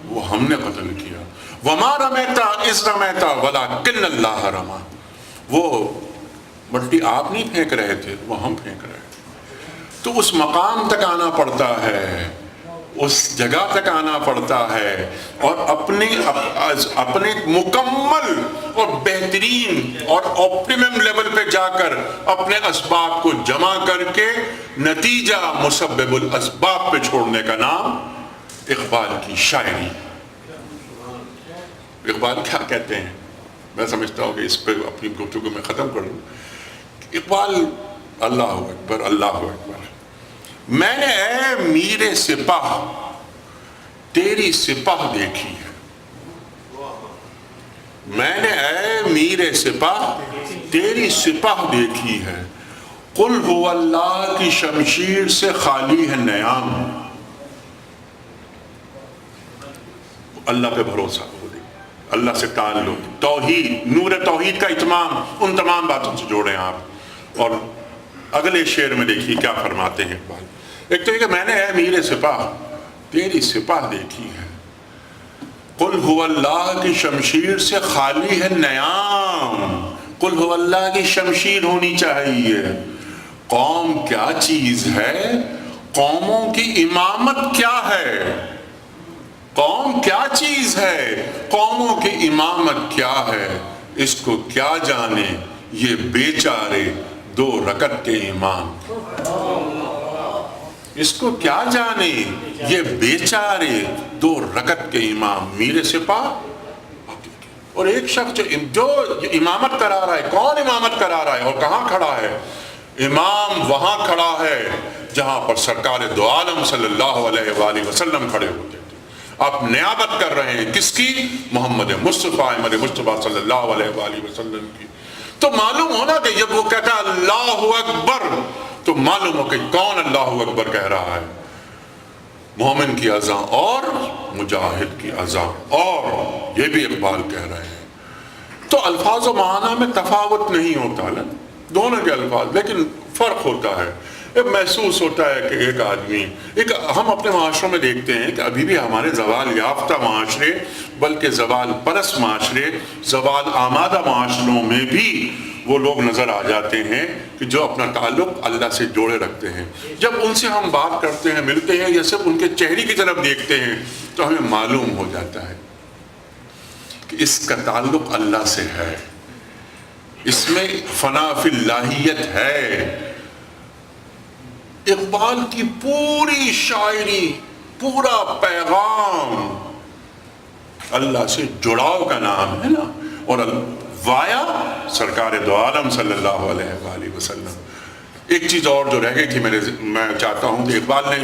وہ ہم نے قتل کیا. وَمَا رَمَيْتَ إِذْ رَمَيْتَ وَلَكِنَّ اللَّهَ رَمَى، وہ بلٹی آپ نہیں پھینک رہے تھے، وہ ہم پھینک رہے تھے. تو اس مقام تک آنا پڑتا ہے، اس جگہ تک آنا پڑتا ہے، اور اپنے مکمل اور بہترین اور آپٹیمم لیول پہ جا کر اپنے اسباب کو جمع کر کے نتیجہ مسبب الاسباب پہ چھوڑنے کا نام اقبال کی شاعری. اقبال کیا کہتے ہیں، میں سمجھتا ہوں کہ اس پہ اپنی گفتگو میں ختم کر لوں. اقبال اللہ اکبر اللہ اکبر، میں نے اے میر سپاہ تیری سپاہ دیکھی ہے، میں نے اے میر سپاہ تیری سپاہ دیکھی ہے، قل هو اللہ کی شمشیر سے خالی ہے نیام. اللہ پہ بھروسہ ہو دے، اللہ سے تعلق، توحید، نور توحید کا اتمام، ان تمام باتوں سے جوڑیں آپ. اور اگلے شعر میں دیکھیے کیا فرماتے ہیں اقبال. ایک تو یہ کہ میں نے اے میر سپاہ تیری سپاہ دیکھی ہے، قل هو اللہ کی شمشیر سے خالی ہے نیام. قل هو اللہ کی شمشیر ہونی چاہیے. قوم کیا چیز ہے، قوموں کی امامت کیا ہے، قوم کیا چیز ہے، قوموں کی امامت کیا ہے، اس کو کیا جانے یہ بیچارے دو رکعت کے امام. اس کو کیا جانے یہ بیچارے دو رکعت کے امام. میر سپاہ اور ایک شخص جو امامت کرا رہا ہے. کون امامت کرا رہا ہے اور کہاں کھڑا ہے؟ امام وہاں کھڑا ہے جہاں پر سرکار دو عالم صلی اللہ علیہ وآلہ وسلم کھڑے ہوتے تھے. آپ نیابت کر رہے ہیں کس کی؟ محمد مصطفیٰ احمد مصطفیٰ صلی اللہ علیہ وآلہ وسلم کی. تو معلوم ہونا کہ جب وہ کہتا ہے اللہ اکبر تو معلوم ہو کہ کون اللہ اکبر کہہ رہا ہے. مومن کی اذان اور مجاہد کی اذان، اور یہ بھی اقبال کہہ رہے ہیں. تو الفاظ و معنی میں تفاوت نہیں ہوتا نا دونوں کے الفاظ، لیکن فرق ہوتا ہے. محسوس ہوتا ہے کہ ایک آدمی ہم اپنے معاشروں میں دیکھتے ہیں کہ ابھی بھی ہمارے زوال یافتہ معاشرے، بلکہ زوال پرست معاشرے، زوال آمادہ معاشروں میں بھی وہ لوگ نظر آ جاتے ہیں کہ جو اپنا تعلق اللہ سے جوڑے رکھتے ہیں. جب ان سے ہم بات کرتے ہیں، ملتے ہیں، یا صرف ان کے چہرے کی طرف دیکھتے ہیں تو ہمیں معلوم ہو جاتا ہے کہ اس کا تعلق اللہ سے ہے، اس میں فنا فی اللہیت ہے. اقبال کی پوری شاعری، پورا پیغام اللہ سے جڑاؤ کا نام ہے نا. اور وایا سرکار دو عالم صلی اللہ علیہ وآلہ وسلم. ایک چیز اور جو رہ گئی تھی میں چاہتا ہوں کہ اقبال نے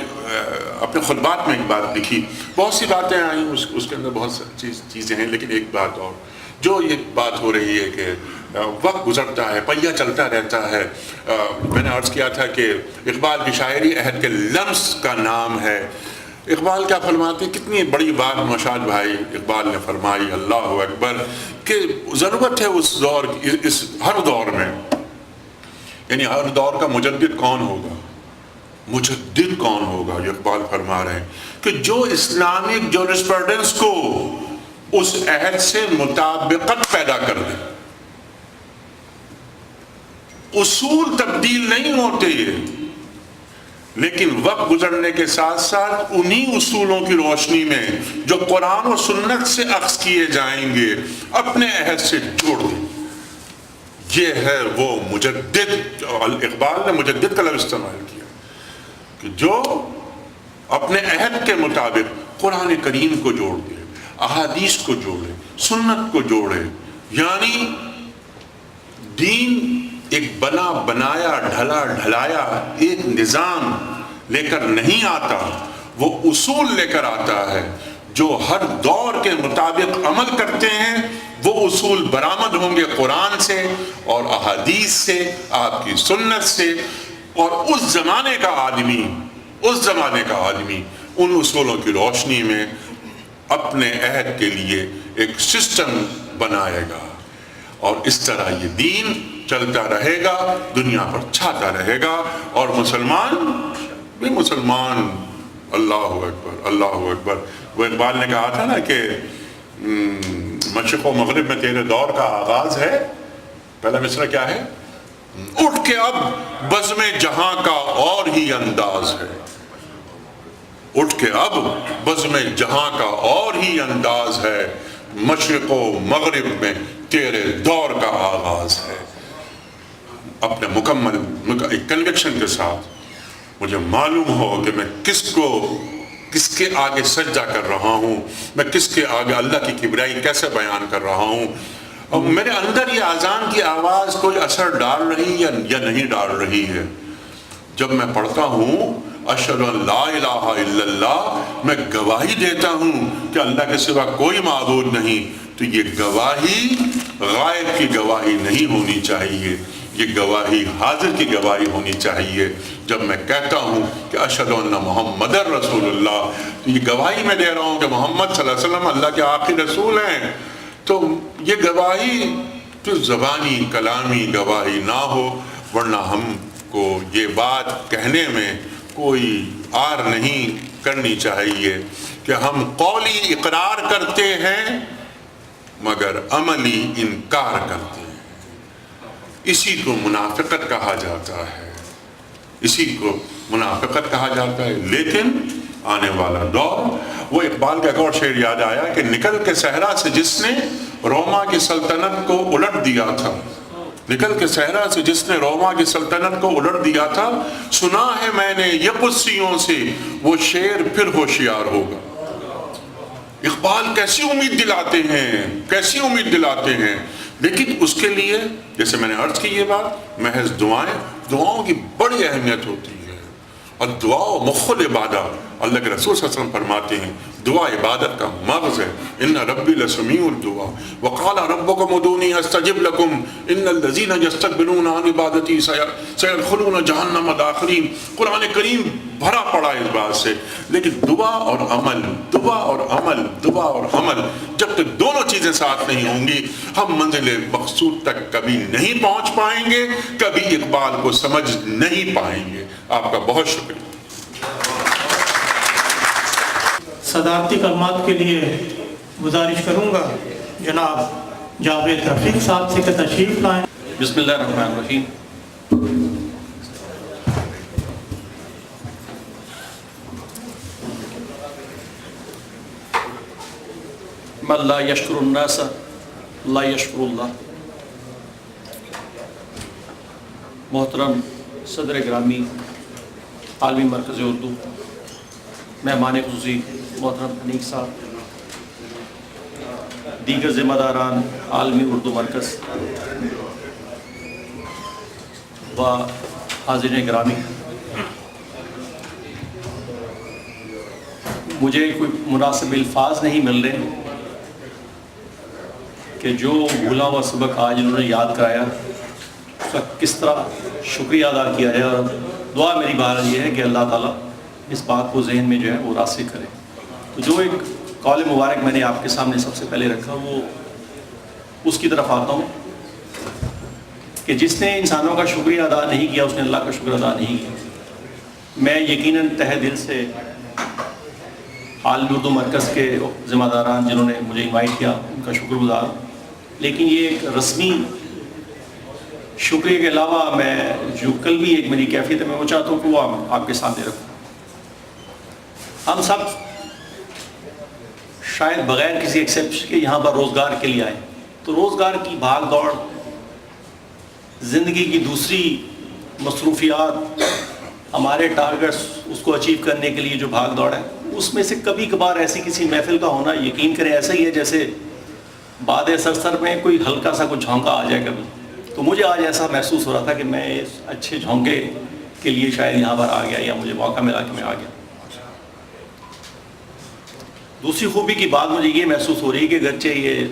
اپنے خطبات میں ایک بات لکھی. بہت سی باتیں آئیں اس کے اندر بہت سی چیزیں ہیں، لیکن ایک بات اور جو یہ بات ہو رہی ہے کہ وقت گزرتا ہے، پہیہ چلتا رہتا ہے. میں نے عرض کیا تھا کہ اقبال کی شاعری عہد کے لمس کا نام ہے. اقبال کیا فرماتے ہیں، کتنی بڑی بات نوشاد بھائی اقبال نے فرمائی، اللہ اکبر، کہ ضرورت ہے اس دور، اس ہر دور میں، یعنی ہر دور کا مجدد کون ہوگا، مجدد کون ہوگا. یہ اقبال فرما رہے ہیں کہ جو اسلامک جورسپروڈنس کو اس عہد سے مطابقت پیدا کر دے. اصول تبدیل نہیں ہوتے، لیکن وقت گزرنے کے ساتھ ساتھ انہی اصولوں کی روشنی میں جو قرآن و سنت سے اخذ کیے جائیں گے اپنے عہد سے جوڑ دیں. یہ ہے وہ مجدد. اقبال نے مجدد کا لفظ استعمال کیا کہ جو اپنے عہد کے مطابق قرآن کریم کو جوڑ دے، احادیث کو جوڑے، سنت کو جوڑے. یعنی دین ایک بنا بنایا ڈھلا ڈھلایا ایک نظام لے کر نہیں آتا، وہ اصول لے کر آتا ہے جو ہر دور کے مطابق عمل کرتے ہیں. وہ اصول برآمد ہوں گے قرآن سے اور احادیث سے، آپ کی سنت سے. اور اس زمانے کا آدمی ان اصولوں کی روشنی میں اپنے عہد کے لیے ایک سسٹم بنائے گا، اور اس طرح یہ دین چلتا رہے گا، دنیا پر چھاتا رہے گا، اور مسلمان بھی مسلمان. اللہ اکبر، اللہ اکبر. وہ اقبال نے کہا تھا نا کہ مشرق و مغرب میں تیرے دور کا آغاز ہے. پہلا مصرع کیا ہے؟ اٹھ کے اب بزم جہاں کا اور ہی انداز ہے. اٹھ کے اب بزم جہاں کا اور ہی انداز ہے، مشرق و مغرب میں تیرے دور کا آغاز ہے. اپنے مکمل کنوکشن کے ساتھ مجھے معلوم ہو کہ میں کس کے آگے سجدہ کر رہا ہوں، میں کس کے آگے اللہ کی کبریائی کیسے بیان کر رہا ہوں، اور میرے اندر یہ اذان کی آواز کوئی اثر ڈال رہی یا نہیں ڈال رہی ہے. جب میں پڑھتا ہوں اشہد ان لا الہ الا اللہ، میں گواہی دیتا ہوں کہ اللہ کے سوا کوئی معبود نہیں، تو یہ گواہی غائب کی گواہی نہیں ہونی چاہیے، یہ گواہی حاضر کی گواہی ہونی چاہیے. جب میں کہتا ہوں کہ اشہد ان محمد رسول اللہ، تو یہ گواہی میں دے رہا ہوں کہ محمد صلی اللہ علیہ وسلم اللہ کے آخری رسول ہیں. تو یہ گواہی تو زبانی کلامی گواہی نہ ہو، ورنہ ہم کو یہ بات کہنے میں کوئی آر نہیں کرنی چاہیے کہ ہم قولی اقرار کرتے ہیں مگر عملی انکار کرتے ہیں. اسی کو منافقت کہا جاتا ہے، اسی کو منافقت کہا جاتا ہے. لیکن آنے والا دور، وہ اقبال کا ایک اور شعر یاد آیا کہ نکل کے صحرا سے جس نے روما کی سلطنت کو الٹ دیا تھا، نکل کے صحرا سے جس نے روما کی سلطنت کو الٹ دیا تھا، سنا ہے میں نے یہ قدسیوں سے وہ شیر پھر ہوشیار ہوگا. اقبال کیسی امید دلاتے ہیں، کیسی امید دلاتے ہیں. لیکن اس کے لیے جیسے میں نے عرض کی یہ بات، محض دعاؤں کی بڑی اہمیت ہوتی ہے. اور دعا مخ العبادہ، اللہ کے رسول صلی اللہ علیہ وسلم فرماتے ہیں دعا عبادت کا مغز ہے. ان ربی لسمیع الدعاء وقال ربکم ادعونی استجب لکم ان الذین یستکبرون عن عبادتی سیدخلون جہنم داخرین. قرآن کریم بھرا پڑا اس بات سے. لیکن دعا اور عمل، دعا اور عمل، دعا اور عمل، جب تک دونوں چیزیں ساتھ نہیں ہوں گی ہم منزل مقصود تک کبھی نہیں پہنچ پائیں گے، کبھی اقبال کو سمجھ نہیں پائیں گے. آپ کا بہت شکریہ. صدارتی کلمات کے لیے گزارش کروں گا جناب جاوید رفیق صاحب سے کہ تشریف لائیں. بسم اللہ الرحمن الرحیم. من لا یشکر الناس لا یشکر اللہ. محترم صدر گرامی عالمی مرکز اردو، مہمان خصوصی محترم حنیف صاحب، دیگر ذمہ داران عالمی اردو مرکز و حاضرین گرامی، مجھے کوئی مناسب الفاظ نہیں مل رہے کہ جو بھولا ہوا سبق آج انہوں نے یاد کرایا اس کا کس طرح شکریہ ادا کیا جائے. اور دعا میری بات یہ ہے کہ اللہ تعالیٰ اس بات کو ذہن میں جو ہے وہ راسخ کرے. تو جو ایک قول مبارک میں نے آپ کے سامنے سب سے پہلے رکھا، وہ اس کی طرف آتا ہوں کہ جس نے انسانوں کا شکریہ ادا نہیں کیا اس نے اللہ کا شکر ادا نہیں کیا. میں یقیناً تہ دل سے عالمی اردو مرکز کے ذمہ داران جنہوں نے مجھے انوائٹ کیا ان کا شکر گزار ہوں. لیکن یہ ایک رسمی شکریہ کے علاوہ میں جو کل بھی ایک میری کیفیت ہے میں وہ چاہتا ہوں کہ وہ آپ کے سامنے رکھوں. ہم سب شاید بغیر کسی ایکسیپشن کے یہاں پر روزگار کے لیے آئے، تو روزگار کی بھاگ دوڑ، زندگی کی دوسری مصروفیات، ہمارے ٹارگٹس اس کو اچیو کرنے کے لیے جو بھاگ دوڑ ہے، اس میں سے کبھی کبھار ایسی کسی محفل کا ہونا یقین کریں ایسا ہی ہے جیسے باد سرسر میں کوئی ہلکا سا کچھ جھونکا آ جائے کبھی. تو مجھے آج ایسا محسوس ہو رہا تھا کہ میں اس اچھے جھونکے کے لیے شاید یہاں پر آ گیا یا مجھے موقع ملا کہ میں آ گیا. دوسری خوبی کی بات مجھے یہ محسوس ہو رہی ہے کہ گرچہ یہ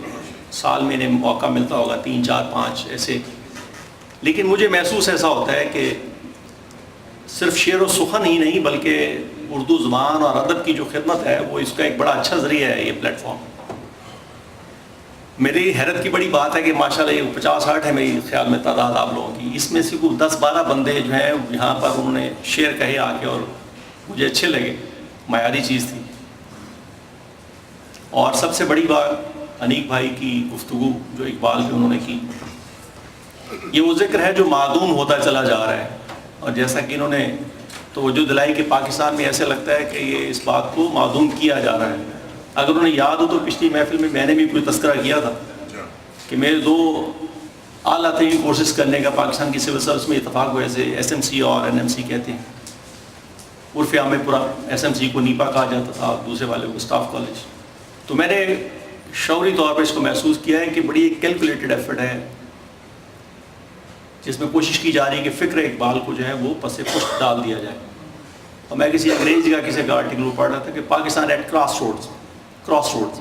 سال میں انہیں موقع ملتا ہوگا 3 4 5 ایسے، لیکن مجھے محسوس ایسا ہوتا ہے کہ صرف شعر و سخن ہی نہیں بلکہ اردو زبان اور ادب کی جو خدمت ہے وہ اس کا ایک بڑا اچھا ذریعہ ہے یہ پلیٹ فارم. میری حیرت کی بڑی بات ہے کہ ماشاءاللہ یہ 50-60 ہے میری خیال میں تعداد آپ لوگوں کی, اس میں سے کوئی 10-12 بندے جو ہیں یہاں پر انہوں نے شیئر کہے آ کے اور مجھے اچھے لگے, معیاری چیز تھی. اور سب سے بڑی بات انیک بھائی کی گفتگو جو اقبال پہ انہوں نے کی, یہ وہ ذکر ہے جو معدوم ہوتا چلا جا رہا ہے. اور جیسا کہ انہوں نے توجہ دلائی کہ پاکستان میں ایسے لگتا ہے کہ یہ اس بات کو معدوم کیا جا رہا ہے. اگر انہیں یاد ہو تو پچھلی محفل میں نے بھی کوئی تذکرہ کیا تھا کہ میرے 2 اعلیٰ ترین کورسز کرنے کا پاکستان کی سول سروس میں اتفاق ہوا, جیسے SMC اور NMC کہتے ہیں. عرف عام میں پورا SMC کو نیپا کہا جاتا تھا, دوسرے والے کو اسٹاف کالج. تو میں نے شعوری طور پر اس کو محسوس کیا ہے کہ بڑی ایک کیلکولیٹڈ ایفرٹ ہے جس میں کوشش کی جا رہی ہے کہ فکر اقبال کو جو ہے وہ پس پشت ڈال دیا جائے. اور میں کسی انگریزی کا کسی کا آرٹیکل پڑھ رہا تھا کہ پاکستان ایٹ کراس روڈز.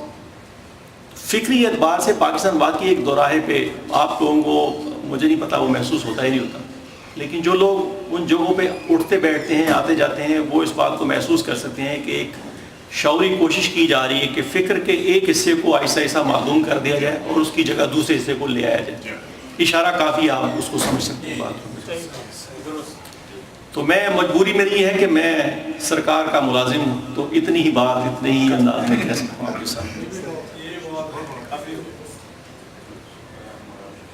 فکری اعتبار سے پاکستان واقعی ایک دوراہے پہ, آپ لوگوں کو مجھے نہیں پتا وہ محسوس ہوتا ہی نہیں ہوتا, لیکن جو لوگ ان جگہوں پہ اٹھتے بیٹھتے ہیں آتے جاتے ہیں وہ اس بات کو محسوس کر سکتے ہیں کہ ایک شعوری کوشش کی جا رہی ہے کہ فکر کے ایک حصے کو آہستہ آہستہ معدوم کر دیا جائے اور اس کی جگہ دوسرے حصے کو لے آیا جائے. اشارہ کافی آپ اس کو سمجھ سکتے ہیں بات. تو میں مجبوری میری ہے کہ میں سرکار کا ملازم ہوں, تو اتنی ہی بات اتنے ہی انداز میں کہہ سکتا ہوں آپ کے سامنے.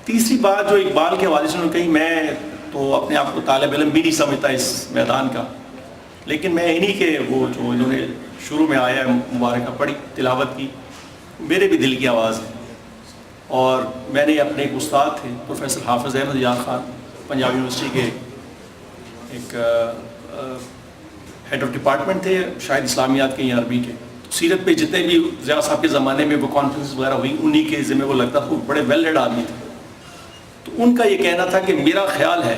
تیسری بات جو اقبال کے حوالے سے انہوں نے کہی, میں تو اپنے آپ کو طالب علم بھی نہیں سمجھتا اس میدان کا, لیکن میں انہی کے وہ جو انہوں نے شروع میں آیا مبارکہ پڑھی تلاوت کی, میرے بھی دل کی آواز ہے. اور میں نے اپنے ایک استاد تھے پروفیسر حافظ احمد یار خان, پنجاب یونیورسٹی کے ایک ہیڈ آف ڈپارٹمنٹ تھے شاید اسلامیات کے یا عربی کے. سیرت پہ جتنے بھی ضیاء صاحب کے زمانے میں وہ کانفرنس وغیرہ ہوئی انہی کے ذمہ وہ لگتا تھا, بڑے ویل ریڈ آدمی تھے. تو ان کا یہ کہنا تھا کہ میرا خیال ہے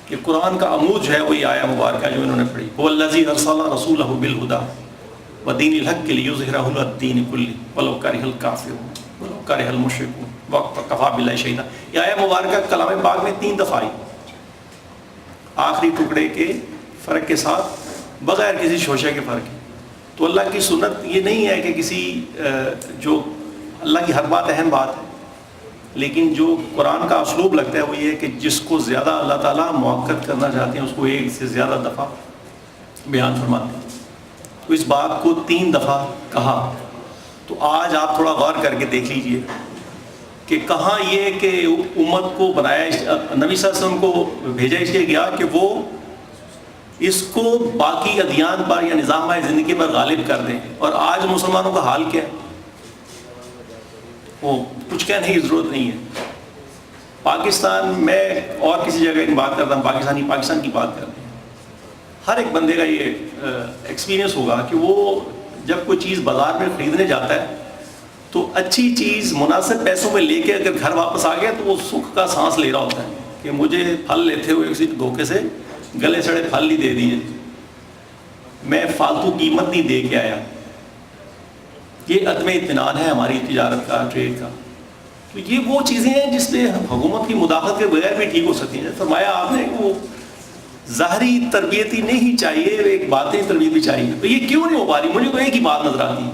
کہ قرآن کا عمود جو ہے وہی آیا مبارکہ جو انہوں نے پڑھی, هو الذی ارسل رسولہ بالہدی ودین الحق لیظہرہ علی الدین کلہ ولو کرہ الکافرون ولو کرہ المشرکون وکفی باللہ شہیدا. یہ آیا مبارکہ کلام پاک میں 3 دفعہ آئی, آخری ٹکڑے کے فرق کے ساتھ بغیر کسی شوشے کے فرق. تو اللہ کی سنت یہ نہیں ہے کہ کسی جو اللہ کی ہر بات اہم بات ہے, لیکن جو قرآن کا اسلوب لگتا ہے وہ یہ ہے کہ جس کو زیادہ اللہ تعالیٰ موقت کرنا چاہتے ہیں اس کو ایک سے زیادہ دفعہ بیان فرماتے ہیں. تو اس بات کو 3 دفعہ کہا. تو آج آپ تھوڑا غور کر کے دیکھ لیجئے کہ کہاں یہ کہ امت کو بنایا, نبی صلی اللہ علیہ وسلم کو بھیجا اس لیے گیا کہ وہ اس کو باقی ادیان پر یا نظام زندگی پر غالب کر دیں. اور آج مسلمانوں کا حال کیا ہے, وہ کچھ کہنے کی ضرورت نہیں ہے. پاکستان میں اور کسی جگہ کی بات کرتا ہوں, پاکستان کی بات کرتے ہیں. ہر ایک بندے کا یہ ایکسپیرینس ہوگا کہ وہ جب کوئی چیز بازار میں خریدنے جاتا ہے تو اچھی چیز مناسب پیسوں میں لے کے اگر گھر واپس آ گیا تو وہ سکھ کا سانس لے رہا ہوتا ہے کہ مجھے پھل لیتے ہوئے کسی دھوکے سے گلے سڑے پھل نہیں دے دیے, میں فالتو قیمت نہیں دے کے آیا. یہ عدم اطمینان ہے ہماری تجارت کا, ٹریڈ کا. تو یہ وہ چیزیں ہیں جس پہ حکومت کی مداخلت کے بغیر بھی ٹھیک ہو سکتی ہیں. فرمایا آپ نے کہ وہ ظاہری تربیت ہی نہیں چاہیے, ایک باطنی تربیت بھی چاہیے. تو یہ کیوں نہیں ہو پا رہی؟ مجھے تو ایک ہی بات نظر آتی ہے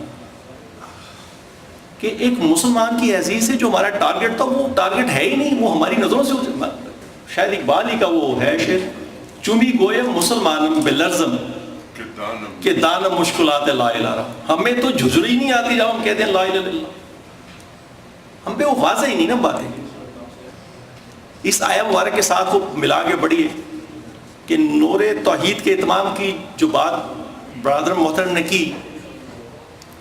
کہ ایک مسلمان کی حیثیت سے جو ہمارا ٹارگٹ تھا وہ ٹارگٹ ہے ہی نہیں. وہ ہماری نظروں سے, شاید اقبال ہی کا وہ ہے شعر, چومی گوئے مسلمان بلرزم کہ دانم مشکلات لا الہ الا. ہمیں تو جھجری نہیں آتی جب ہم کہتے ہیں لا الہ الا اللہ, ہم پہ وہ واضح ہی نہیں نا باتیں. اس آیہ مبارک کے ساتھ وہ ملا کے بڑی ہے کہ نور توحید کے اتمام کی جو بات برادر محترم نے کی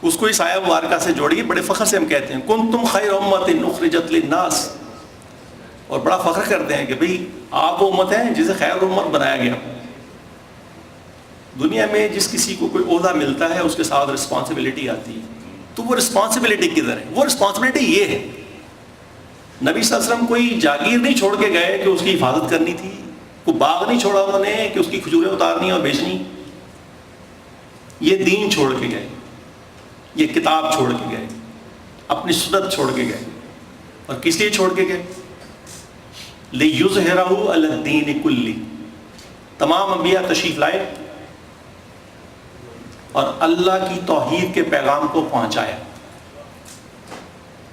اس کو اس آیہ مبارکہ سے جوڑیے. بڑے فخر سے ہم کہتے ہیں کنتم خیر امت اخرجت للناس, اور بڑا فخر کرتے ہیں کہ بھئی آپ وہ امت ہیں جسے خیر امت بنایا گیا. دنیا میں جس کسی کو کوئی عہدہ ملتا ہے اس کے ساتھ رسپانسبلٹی آتی ہے. تو وہ رسپانسبلٹی کدھر ہے؟ وہ رسپانسبلٹی یہ ہے, نبی صلی اللہ علیہ وسلم کوئی جاگیر نہیں چھوڑ کے گئے کہ اس کی حفاظت کرنی تھی, کوئی باغ نہیں چھوڑا انہوں نے کہ اس کی کھجوریں اتارنی اور بیچنی. یہ دین چھوڑ کے گئے, یہ کتاب چھوڑ کے گئے, اپنی سنت چھوڑ کے گئے. اور کس لیے چھوڑ کے گئے؟ لِيُظْهِرَهُ عَلَى الدِّينِ كُلِّهِ. تمام انبیاء تشریف لائے اور اللہ کی توحید کے پیغام کو پہنچایا.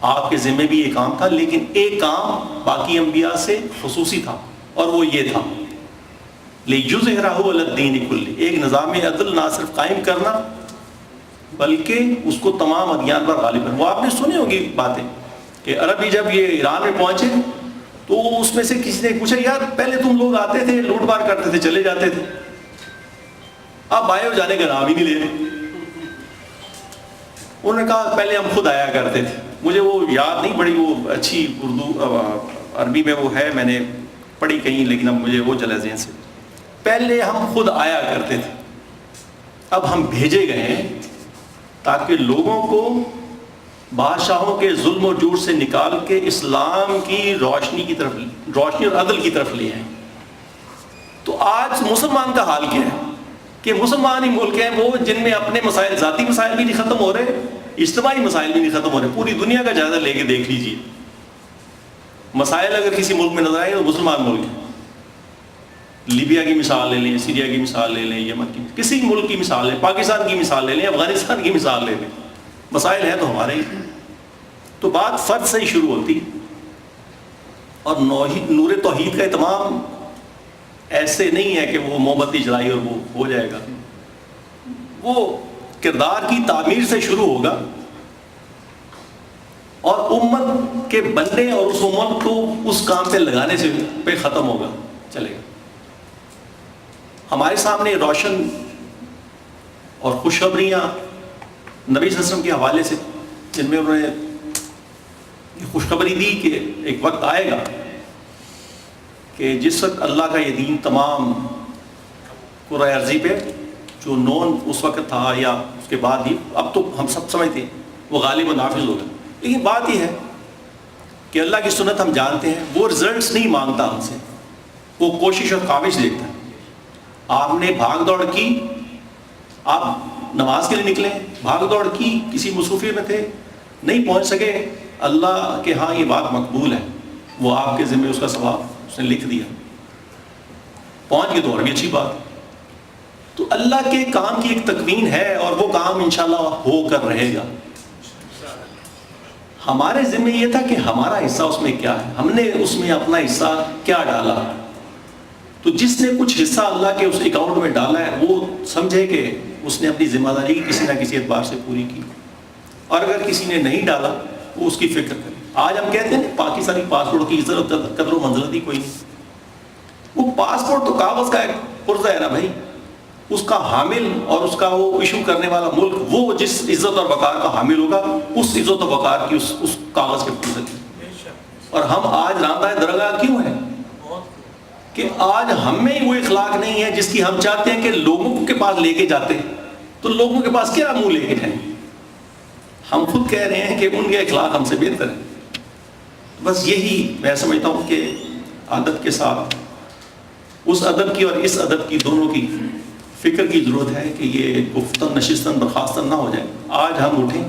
آپ کے ذمہ بھی یہ کام تھا, لیکن ایک کام باقی انبیاء سے خصوصی تھا, اور وہ یہ تھا لِيُظْهِرَهُ عَلَى الدِّينِ كُلِّهِ, ایک نظام عدل نہ صرف قائم کرنا بلکہ اس کو تمام ادیان پر غالب کرنا. وہ آپ نے سنی ہوگی باتیں کہ عربی جب یہ ایران میں پہنچے تو اس میں سے کسی نے پوچھا, یار پہلے تم لوگ آتے تھے, لوٹ مار کرتے تھے, چلے جاتے تھے, اب آئے ہو جانے کا نام ہی نہیں لے رہے. انہوں نے کہا پہلے ہم خود آیا کرتے تھے. مجھے وہ یاد نہیں, بڑی وہ اچھی اردو عربی میں وہ ہے, میں نے پڑھی کہیں, لیکن اب مجھے وہ چلا ذہن سے. پہلے ہم خود آیا کرتے تھے, اب ہم بھیجے گئے ہیں تاکہ لوگوں کو بادشاہوں کے ظلم و جور سے نکال کے اسلام کی روشنی کی طرف, روشنی اور عدل کی طرف لے آئیں. تو آج مسلمان کا حال کیا ہے کہ مسلمان ہی ملک ہیں وہ جن میں اپنے مسائل, ذاتی مسائل بھی نہیں ختم ہو رہے, اجتماعی مسائل بھی نہیں ختم ہو رہے. پوری دنیا کا جائزہ لے کے دیکھ لیجیے, مسائل اگر کسی ملک میں نظر آئے تو مسلمان ملک ہیں. لیبیا کی مثال لے لیں, سیریا کی مثال لے لیں, یمن کی, کسی ملک کی مثال لیں, پاکستان کی مثال لے لیں, افغانستان کی مثال لے لیں, مسائل ہیں تو ہمارے ہی. تو بات فرد سے ہی شروع ہوتی, اور نور توحید کا اہتمام ایسے نہیں ہے کہ وہ موم بتی جلائی اور وہ ہو جائے گا. وہ کردار کی تعمیر سے شروع ہوگا اور امت کے بننے اور اس امت کو اس کام پہ لگانے سے پہ ختم ہوگا, چلے گا. ہمارے سامنے روشن اور خوشخبریاں نبی صلی اللہ علیہ وسلم کے حوالے سے, جن میں انہوں نے یہ خوشخبری دی کہ ایک وقت آئے گا کہ جس وقت اللہ کا یہ دین تمام کرۂ ارضی پہ جو نون اس وقت تھا یا اس کے بعد ہی, اب تو ہم سب سمجھتے ہیں وہ غالب و نافذ ہوگا. لیکن بات یہ ہے کہ اللہ کی سنت ہم جانتے ہیں, وہ رزلٹس نہیں مانگتا ہم سے, وہ کوشش اور کاوش دیکھتا ہے. آپ نے بھاگ دوڑ کی, آپ نماز کے لیے نکلے, بھاگ دوڑ کی, کسی مصروفیت میں تھے, نہیں پہنچ سکے, اللہ کے ہاں یہ بات مقبول ہے, وہ آپ کے ذمہ اس کا ثواب اس نے لکھ دیا. پہنچ گئے تو اور بھی اچھی بات. تو اللہ کے کام کی ایک تکوین ہے اور وہ کام انشاءاللہ ہو کر رہے گا. ہمارے ذمہ یہ تھا کہ ہمارا حصہ اس میں کیا ہے, ہم نے اس میں اپنا حصہ کیا ڈالا. تو جس نے کچھ حصہ اللہ کے اس اکاؤنٹ میں ڈالا ہے وہ سمجھے کہ اس نے اپنی ذمہ داری کسی نہ کسی اعتبار سے پوری کی, اور اگر کسی نے نہیں ڈالا وہ اس کی فکر کرے. آج ہم کہتے ہیں پاکستانی پاسپورٹ کی عزت قدر و منزلت ہی کوئی نہیں. وہ پاسپورٹ تو کاغذ کا ایک پرزہ ہے نا بھائی, اس کا حامل اور اس کا وہ ایشو کرنے والا ملک, وہ جس عزت اور وقار کا حامل ہوگا اس عزت و وقار کی اس کاغذ کے پرزے کی. اور ہم آج راندہ درگاہ کیوں ہیں کہ آج ہم میں وہ اخلاق نہیں ہے جس کی ہم چاہتے ہیں کہ لوگوں کے پاس لے کے جاتے ہیں. تو لوگوں کے پاس کیا منہ لے کے جائیں, ہم خود کہہ رہے ہیں کہ ان کے اخلاق ہم سے بہتر ہے. بس یہی میں سمجھتا ہوں کہ ادب کے ساتھ اس ادب کی اور اس ادب کی دونوں کی فکر کی ضرورت ہے کہ یہ گفتن نشستن برخاستن نہ ہو جائے. آج ہم اٹھیں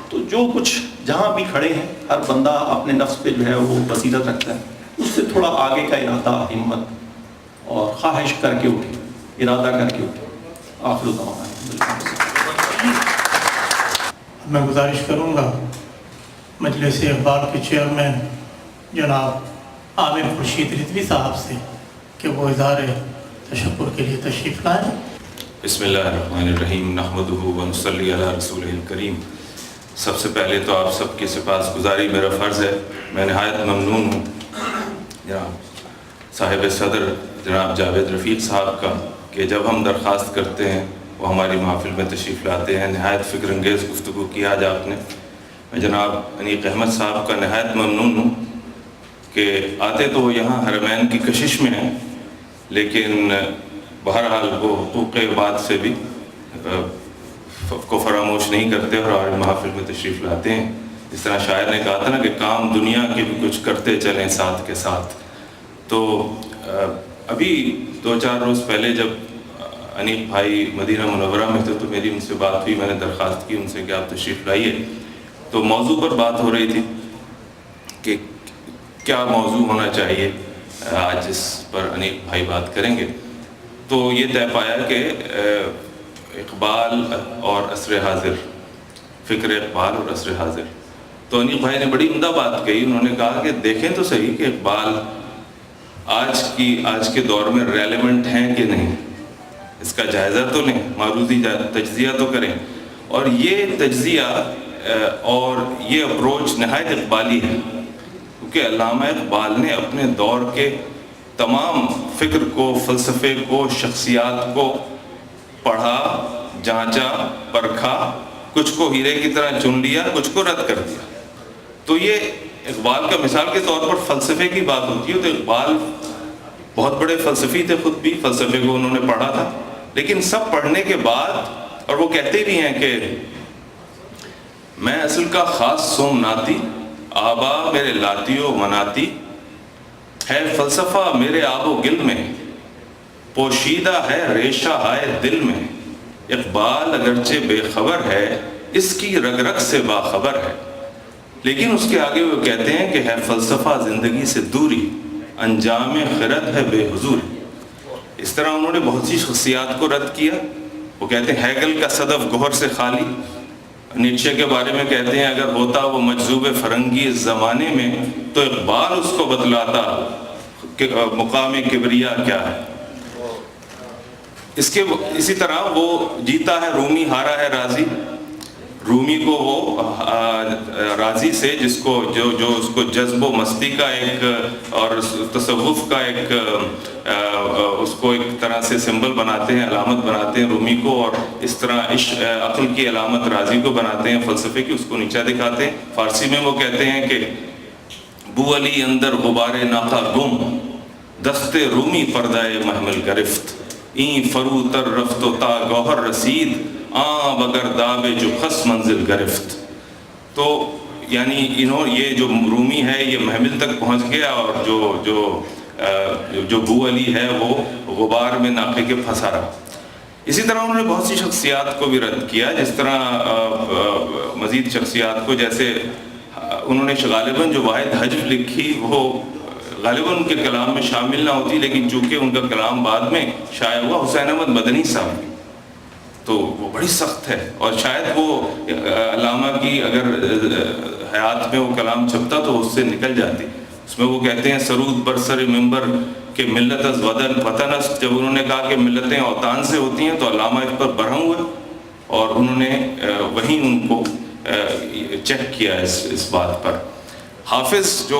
تو جو کچھ جہاں بھی کھڑے ہیں ہر بندہ اپنے نفس پہ جو ہے وہ بصیرت رکھتا ہے, اس سے تھوڑا آگے کا ارادہ, ہمت اور خواہش کر کے اٹھے, ارادہ کر کے اٹھے. آخر دعوانا. میں گزارش کروں گا مجلس اقبال کے چیئرمین جناب عامر خورشید رضوی صاحب سے کہ وہ اظہار تشکر کے لیے تشریف لائیں. بسم اللہ الرحمن الرحیم, نحمدہ و نصلی علی رسولہ الکریم. سب سے پہلے تو آپ سب کی سپاس گزاری میرا فرض ہے. میں نہایت ممنون ہوں جناب صاحب صدر جناب جاوید رفیق صاحب کا کہ جب ہم درخواست کرتے ہیں وہ ہماری محفل میں تشریف لاتے ہیں. نہایت فکر انگیز گفتگو کی آج آپ نے. میں جناب انیق احمد صاحب کا نہایت ممنون ہوں کہ آتے تو وہ یہاں حرمین کی کشش میں ہیں, لیکن بہرحال وہ حقوق عباد سے بھی کو فراموش نہیں کرتے اور ہماری محفل میں تشریف لاتے ہیں. جس طرح شاعر نے کہا تھا نا کہ کام دنیا کے بھی کچھ کرتے چلیں ساتھ کے ساتھ. تو ابھی 2-4 روز پہلے جب انیق بھائی مدینہ منورہ میں تھے تو میری ان سے بات ہوئی, میں نے درخواست کی ان سے کہ آپ تشریف لائیے. تو موضوع پر بات ہو رہی تھی کہ کیا موضوع ہونا چاہیے آج جس پر انیق بھائی بات کریں گے. تو یہ طے پایا کہ اقبال اور عصر حاضر، فکر اقبال اور عصر حاضر. تو انیق بھائی نے بڑی عمدہ بات کہی. انہوں نے کہا کہ دیکھیں تو صحیح کہ اقبال آج کے دور میں ریلیونٹ ہیں کہ نہیں، اس کا جائزہ تو لیں، معروضی تجزیہ تو کریں. اور یہ تجزیہ اور یہ اپروچ نہایت اقبالی ہے، کیونکہ علامہ اقبال نے اپنے دور کے تمام فکر کو، فلسفے کو، شخصیات کو پڑھا، جانچا، پرکھا، کچھ کو ہیرے کی طرح چن لیا، کچھ کو رد کر دیا. تو یہ اقبال کا مثال کے طور پر فلسفے کی بات ہوتی ہے تو اقبال بہت بڑے فلسفی تھے، خود بھی فلسفے کو انہوں نے پڑھا تھا. لیکن سب پڑھنے کے بعد، اور وہ کہتے بھی ہیں کہ میں اصل کا خاص سومناتی، آبا میرے لاتی و مناتی، ہے فلسفہ میرے آب و گل میں، پوشیدہ ہے ریشہ ہائے دل میں. اقبال اگرچہ بے خبر ہے، اس کی رگ رگ سے باخبر ہے. لیکن اس کے آگے وہ کہتے ہیں کہ ہے فلسفہ زندگی سے دوری، انجام خرد ہے بے حضوری. اس طرح انہوں نے بہت سی شخصیات کو رد کیا. وہ کہتے ہیں ہیگل کا صدف گوہر سے خالی. نیچے کے بارے میں کہتے ہیں اگر ہوتا وہ مجذوب فرنگی اس زمانے میں تو اقبال اس کو بتلاتا کہ مقام کبریا کیا ہے. اسی طرح وہ جیتا ہے رومی، ہارا ہے راضی. رومی کو وہ راضی سے جس کو جو اس کو جذب و مستی کا ایک اور تصوف کا ایک اس کو ایک طرح سے سمبل بناتے ہیں، علامت بناتے ہیں رومی کو، اور اس طرح عقل کی علامت راضی کو بناتے ہیں، فلسفے کی اس کو نیچا دکھاتے ہیں. فارسی میں وہ کہتے ہیں کہ بو علی اندر غبار ناقہ گم، دست رومی پردہ محمل گرفت، این فرو تر رفت و تا گوہر رسید، آن بگر دابے جو خس منزل گرفت. تو یعنی یہ جو رومی ہے یہ محمل تک پہنچ گیا، اور جو بو علی ہے وہ غبار میں ناقے کے پھنسا رہا. اسی طرح انہوں نے بہت سی شخصیات کو بھی رد کیا، جس طرح مزید شخصیات کو، جیسے انہوں نے غالباً جو واحد حجب لکھی وہ غالباً ان کے کلام میں شامل نہ ہوتی، لیکن چونکہ ان کا کلام بعد میں شائع ہوا، حسین احمد مدنی صاحب، تو وہ بڑی سخت ہے. اور شاید وہ علامہ کی اگر حیات میں وہ کلام چھپتا تو اس سے نکل جاتی. اس میں وہ کہتے ہیں سرود برسر ممبر کہ ملت از وطن است. جب انہوں نے کہا کہ ملتیں اوطان سے ہوتی ہیں تو علامہ اس پر برہم ہوئے، اور انہوں نے وہیں ان کو چیک کیا اس بات پر. حافظ جو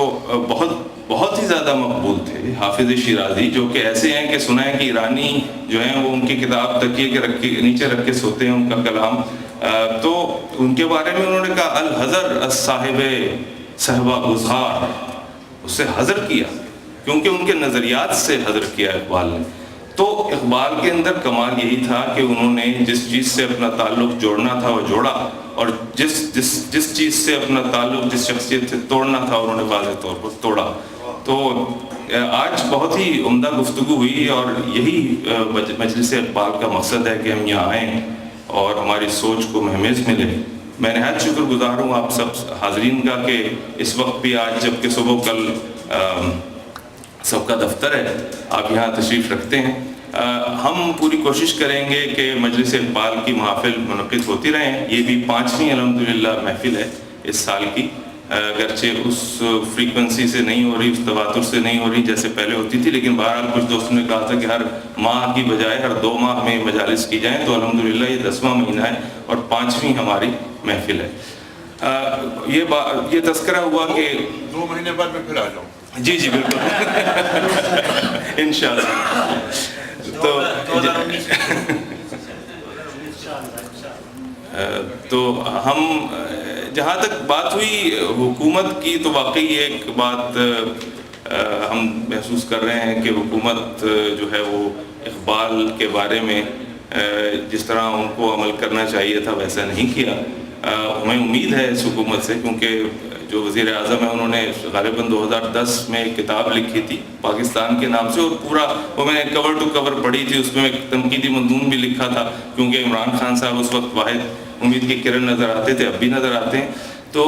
بہت ہی زیادہ مقبول تھے، حافظ شیرازی، جو کہ ایسے ہیں کہ سنا ہے کہ ایرانی جو ہیں وہ ان کی کتاب تکیے کے نیچے رکھ کے سوتے ہیں ان کا کلام. تو ان کے بارے میں انہوں نے کہا الحذر الصاحب صحبہ گزار، اس سے حذر کیا، کیونکہ ان کے نظریات سے حذر کیا اقبال نے. تو اقبال کے اندر کمال یہی تھا کہ انہوں نے جس چیز سے اپنا تعلق جوڑنا تھا وہ جوڑا، اور جس چیز سے اپنا تعلق، جس شخصیت سے توڑنا تھا انہوں نے واضح طور پر توڑا. تو آج بہت ہی عمدہ گفتگو ہوئی، اور یہی مجلس اقبال کا مقصد ہے کہ ہم یہاں آئیں اور ہماری سوچ کو مہمیز ملے. میں نہایت شکر گزار ہوں آپ سب حاضرین کا کہ اس وقت بھی آج جب کہ صبح کل سب کا دفتر ہے آپ یہاں تشریف رکھتے ہیں. ہم پوری کوشش کریں گے کہ مجلس اقبال کی محافل منعقد ہوتی رہیں. یہ بھی 5ویں الحمدللہ محفل ہے اس سال کی، اگرچہ اس فریکوینسی سے نہیں ہو رہی، اس تواتر سے نہیں ہو رہی جیسے پہلے ہوتی تھی، لیکن بہرحال کچھ دوستوں نے کہا تھا کہ ہر ماہ کی بجائے ہر 2 ماہ میں مجالس کی جائیں. تو الحمدللہ یہ 10واں مہینہ ہے اور 5ویں ہماری محفل ہے. یہ تذکرہ ہوا کہ 2 مہینے بعد میں پھر آ جاؤں. جی بالکل انشاءاللہ. تو ہم جہاں تک بات ہوئی حکومت کی، تو واقعی ایک بات ہم محسوس کر رہے ہیں کہ حکومت جو ہے وہ اقبال کے بارے میں جس طرح ان کو عمل کرنا چاہیے تھا ویسا نہیں کیا. ہمیں امید ہے اس حکومت سے، کیونکہ جو وزیر اعظم ہیں انہوں نے غالباً 2010 میں ایک کتاب لکھی تھی پاکستان کے نام سے، اور پورا وہ میں نے کور ٹو کور پڑھی تھی. اس میں ایک تنقیدی مضمون بھی لکھا تھا، کیونکہ عمران خان صاحب اس وقت واحد امید کی کرن نظر آتے تھے، اب بھی نظر آتے ہیں. تو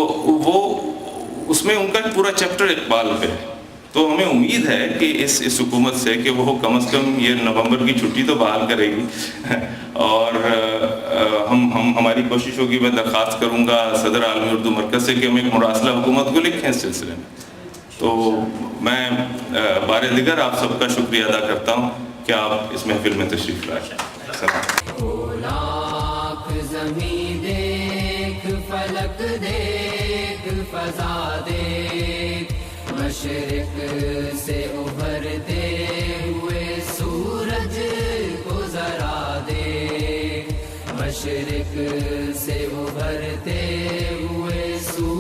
وہ اس میں ان کا پورا چیپٹر اقبال پہ ہے. تو ہمیں امید ہے کہ اس حکومت سے کہ وہ کم از کم یہ نومبر کی چھٹی تو بحال کرے گی، اور ہماری کوشش ہوگی. میں درخواست کروں گا صدر عالمی اردو مرکز سے کہ ہم ایک مراسلہ حکومت کو لکھیں اس سلسلے میں. تو میں بار دیگر آپ سب کا شکریہ ادا کرتا ہوں کہ آپ اس محفل میں تشریف لائے. لاکھ زمین دیکھ، فلک دیکھ، فضا دیکھ، مشرق سے ابھرتے ہوئے سورج کو ذرا دیکھ، مشرق سے ابھرتے ہوئے سورج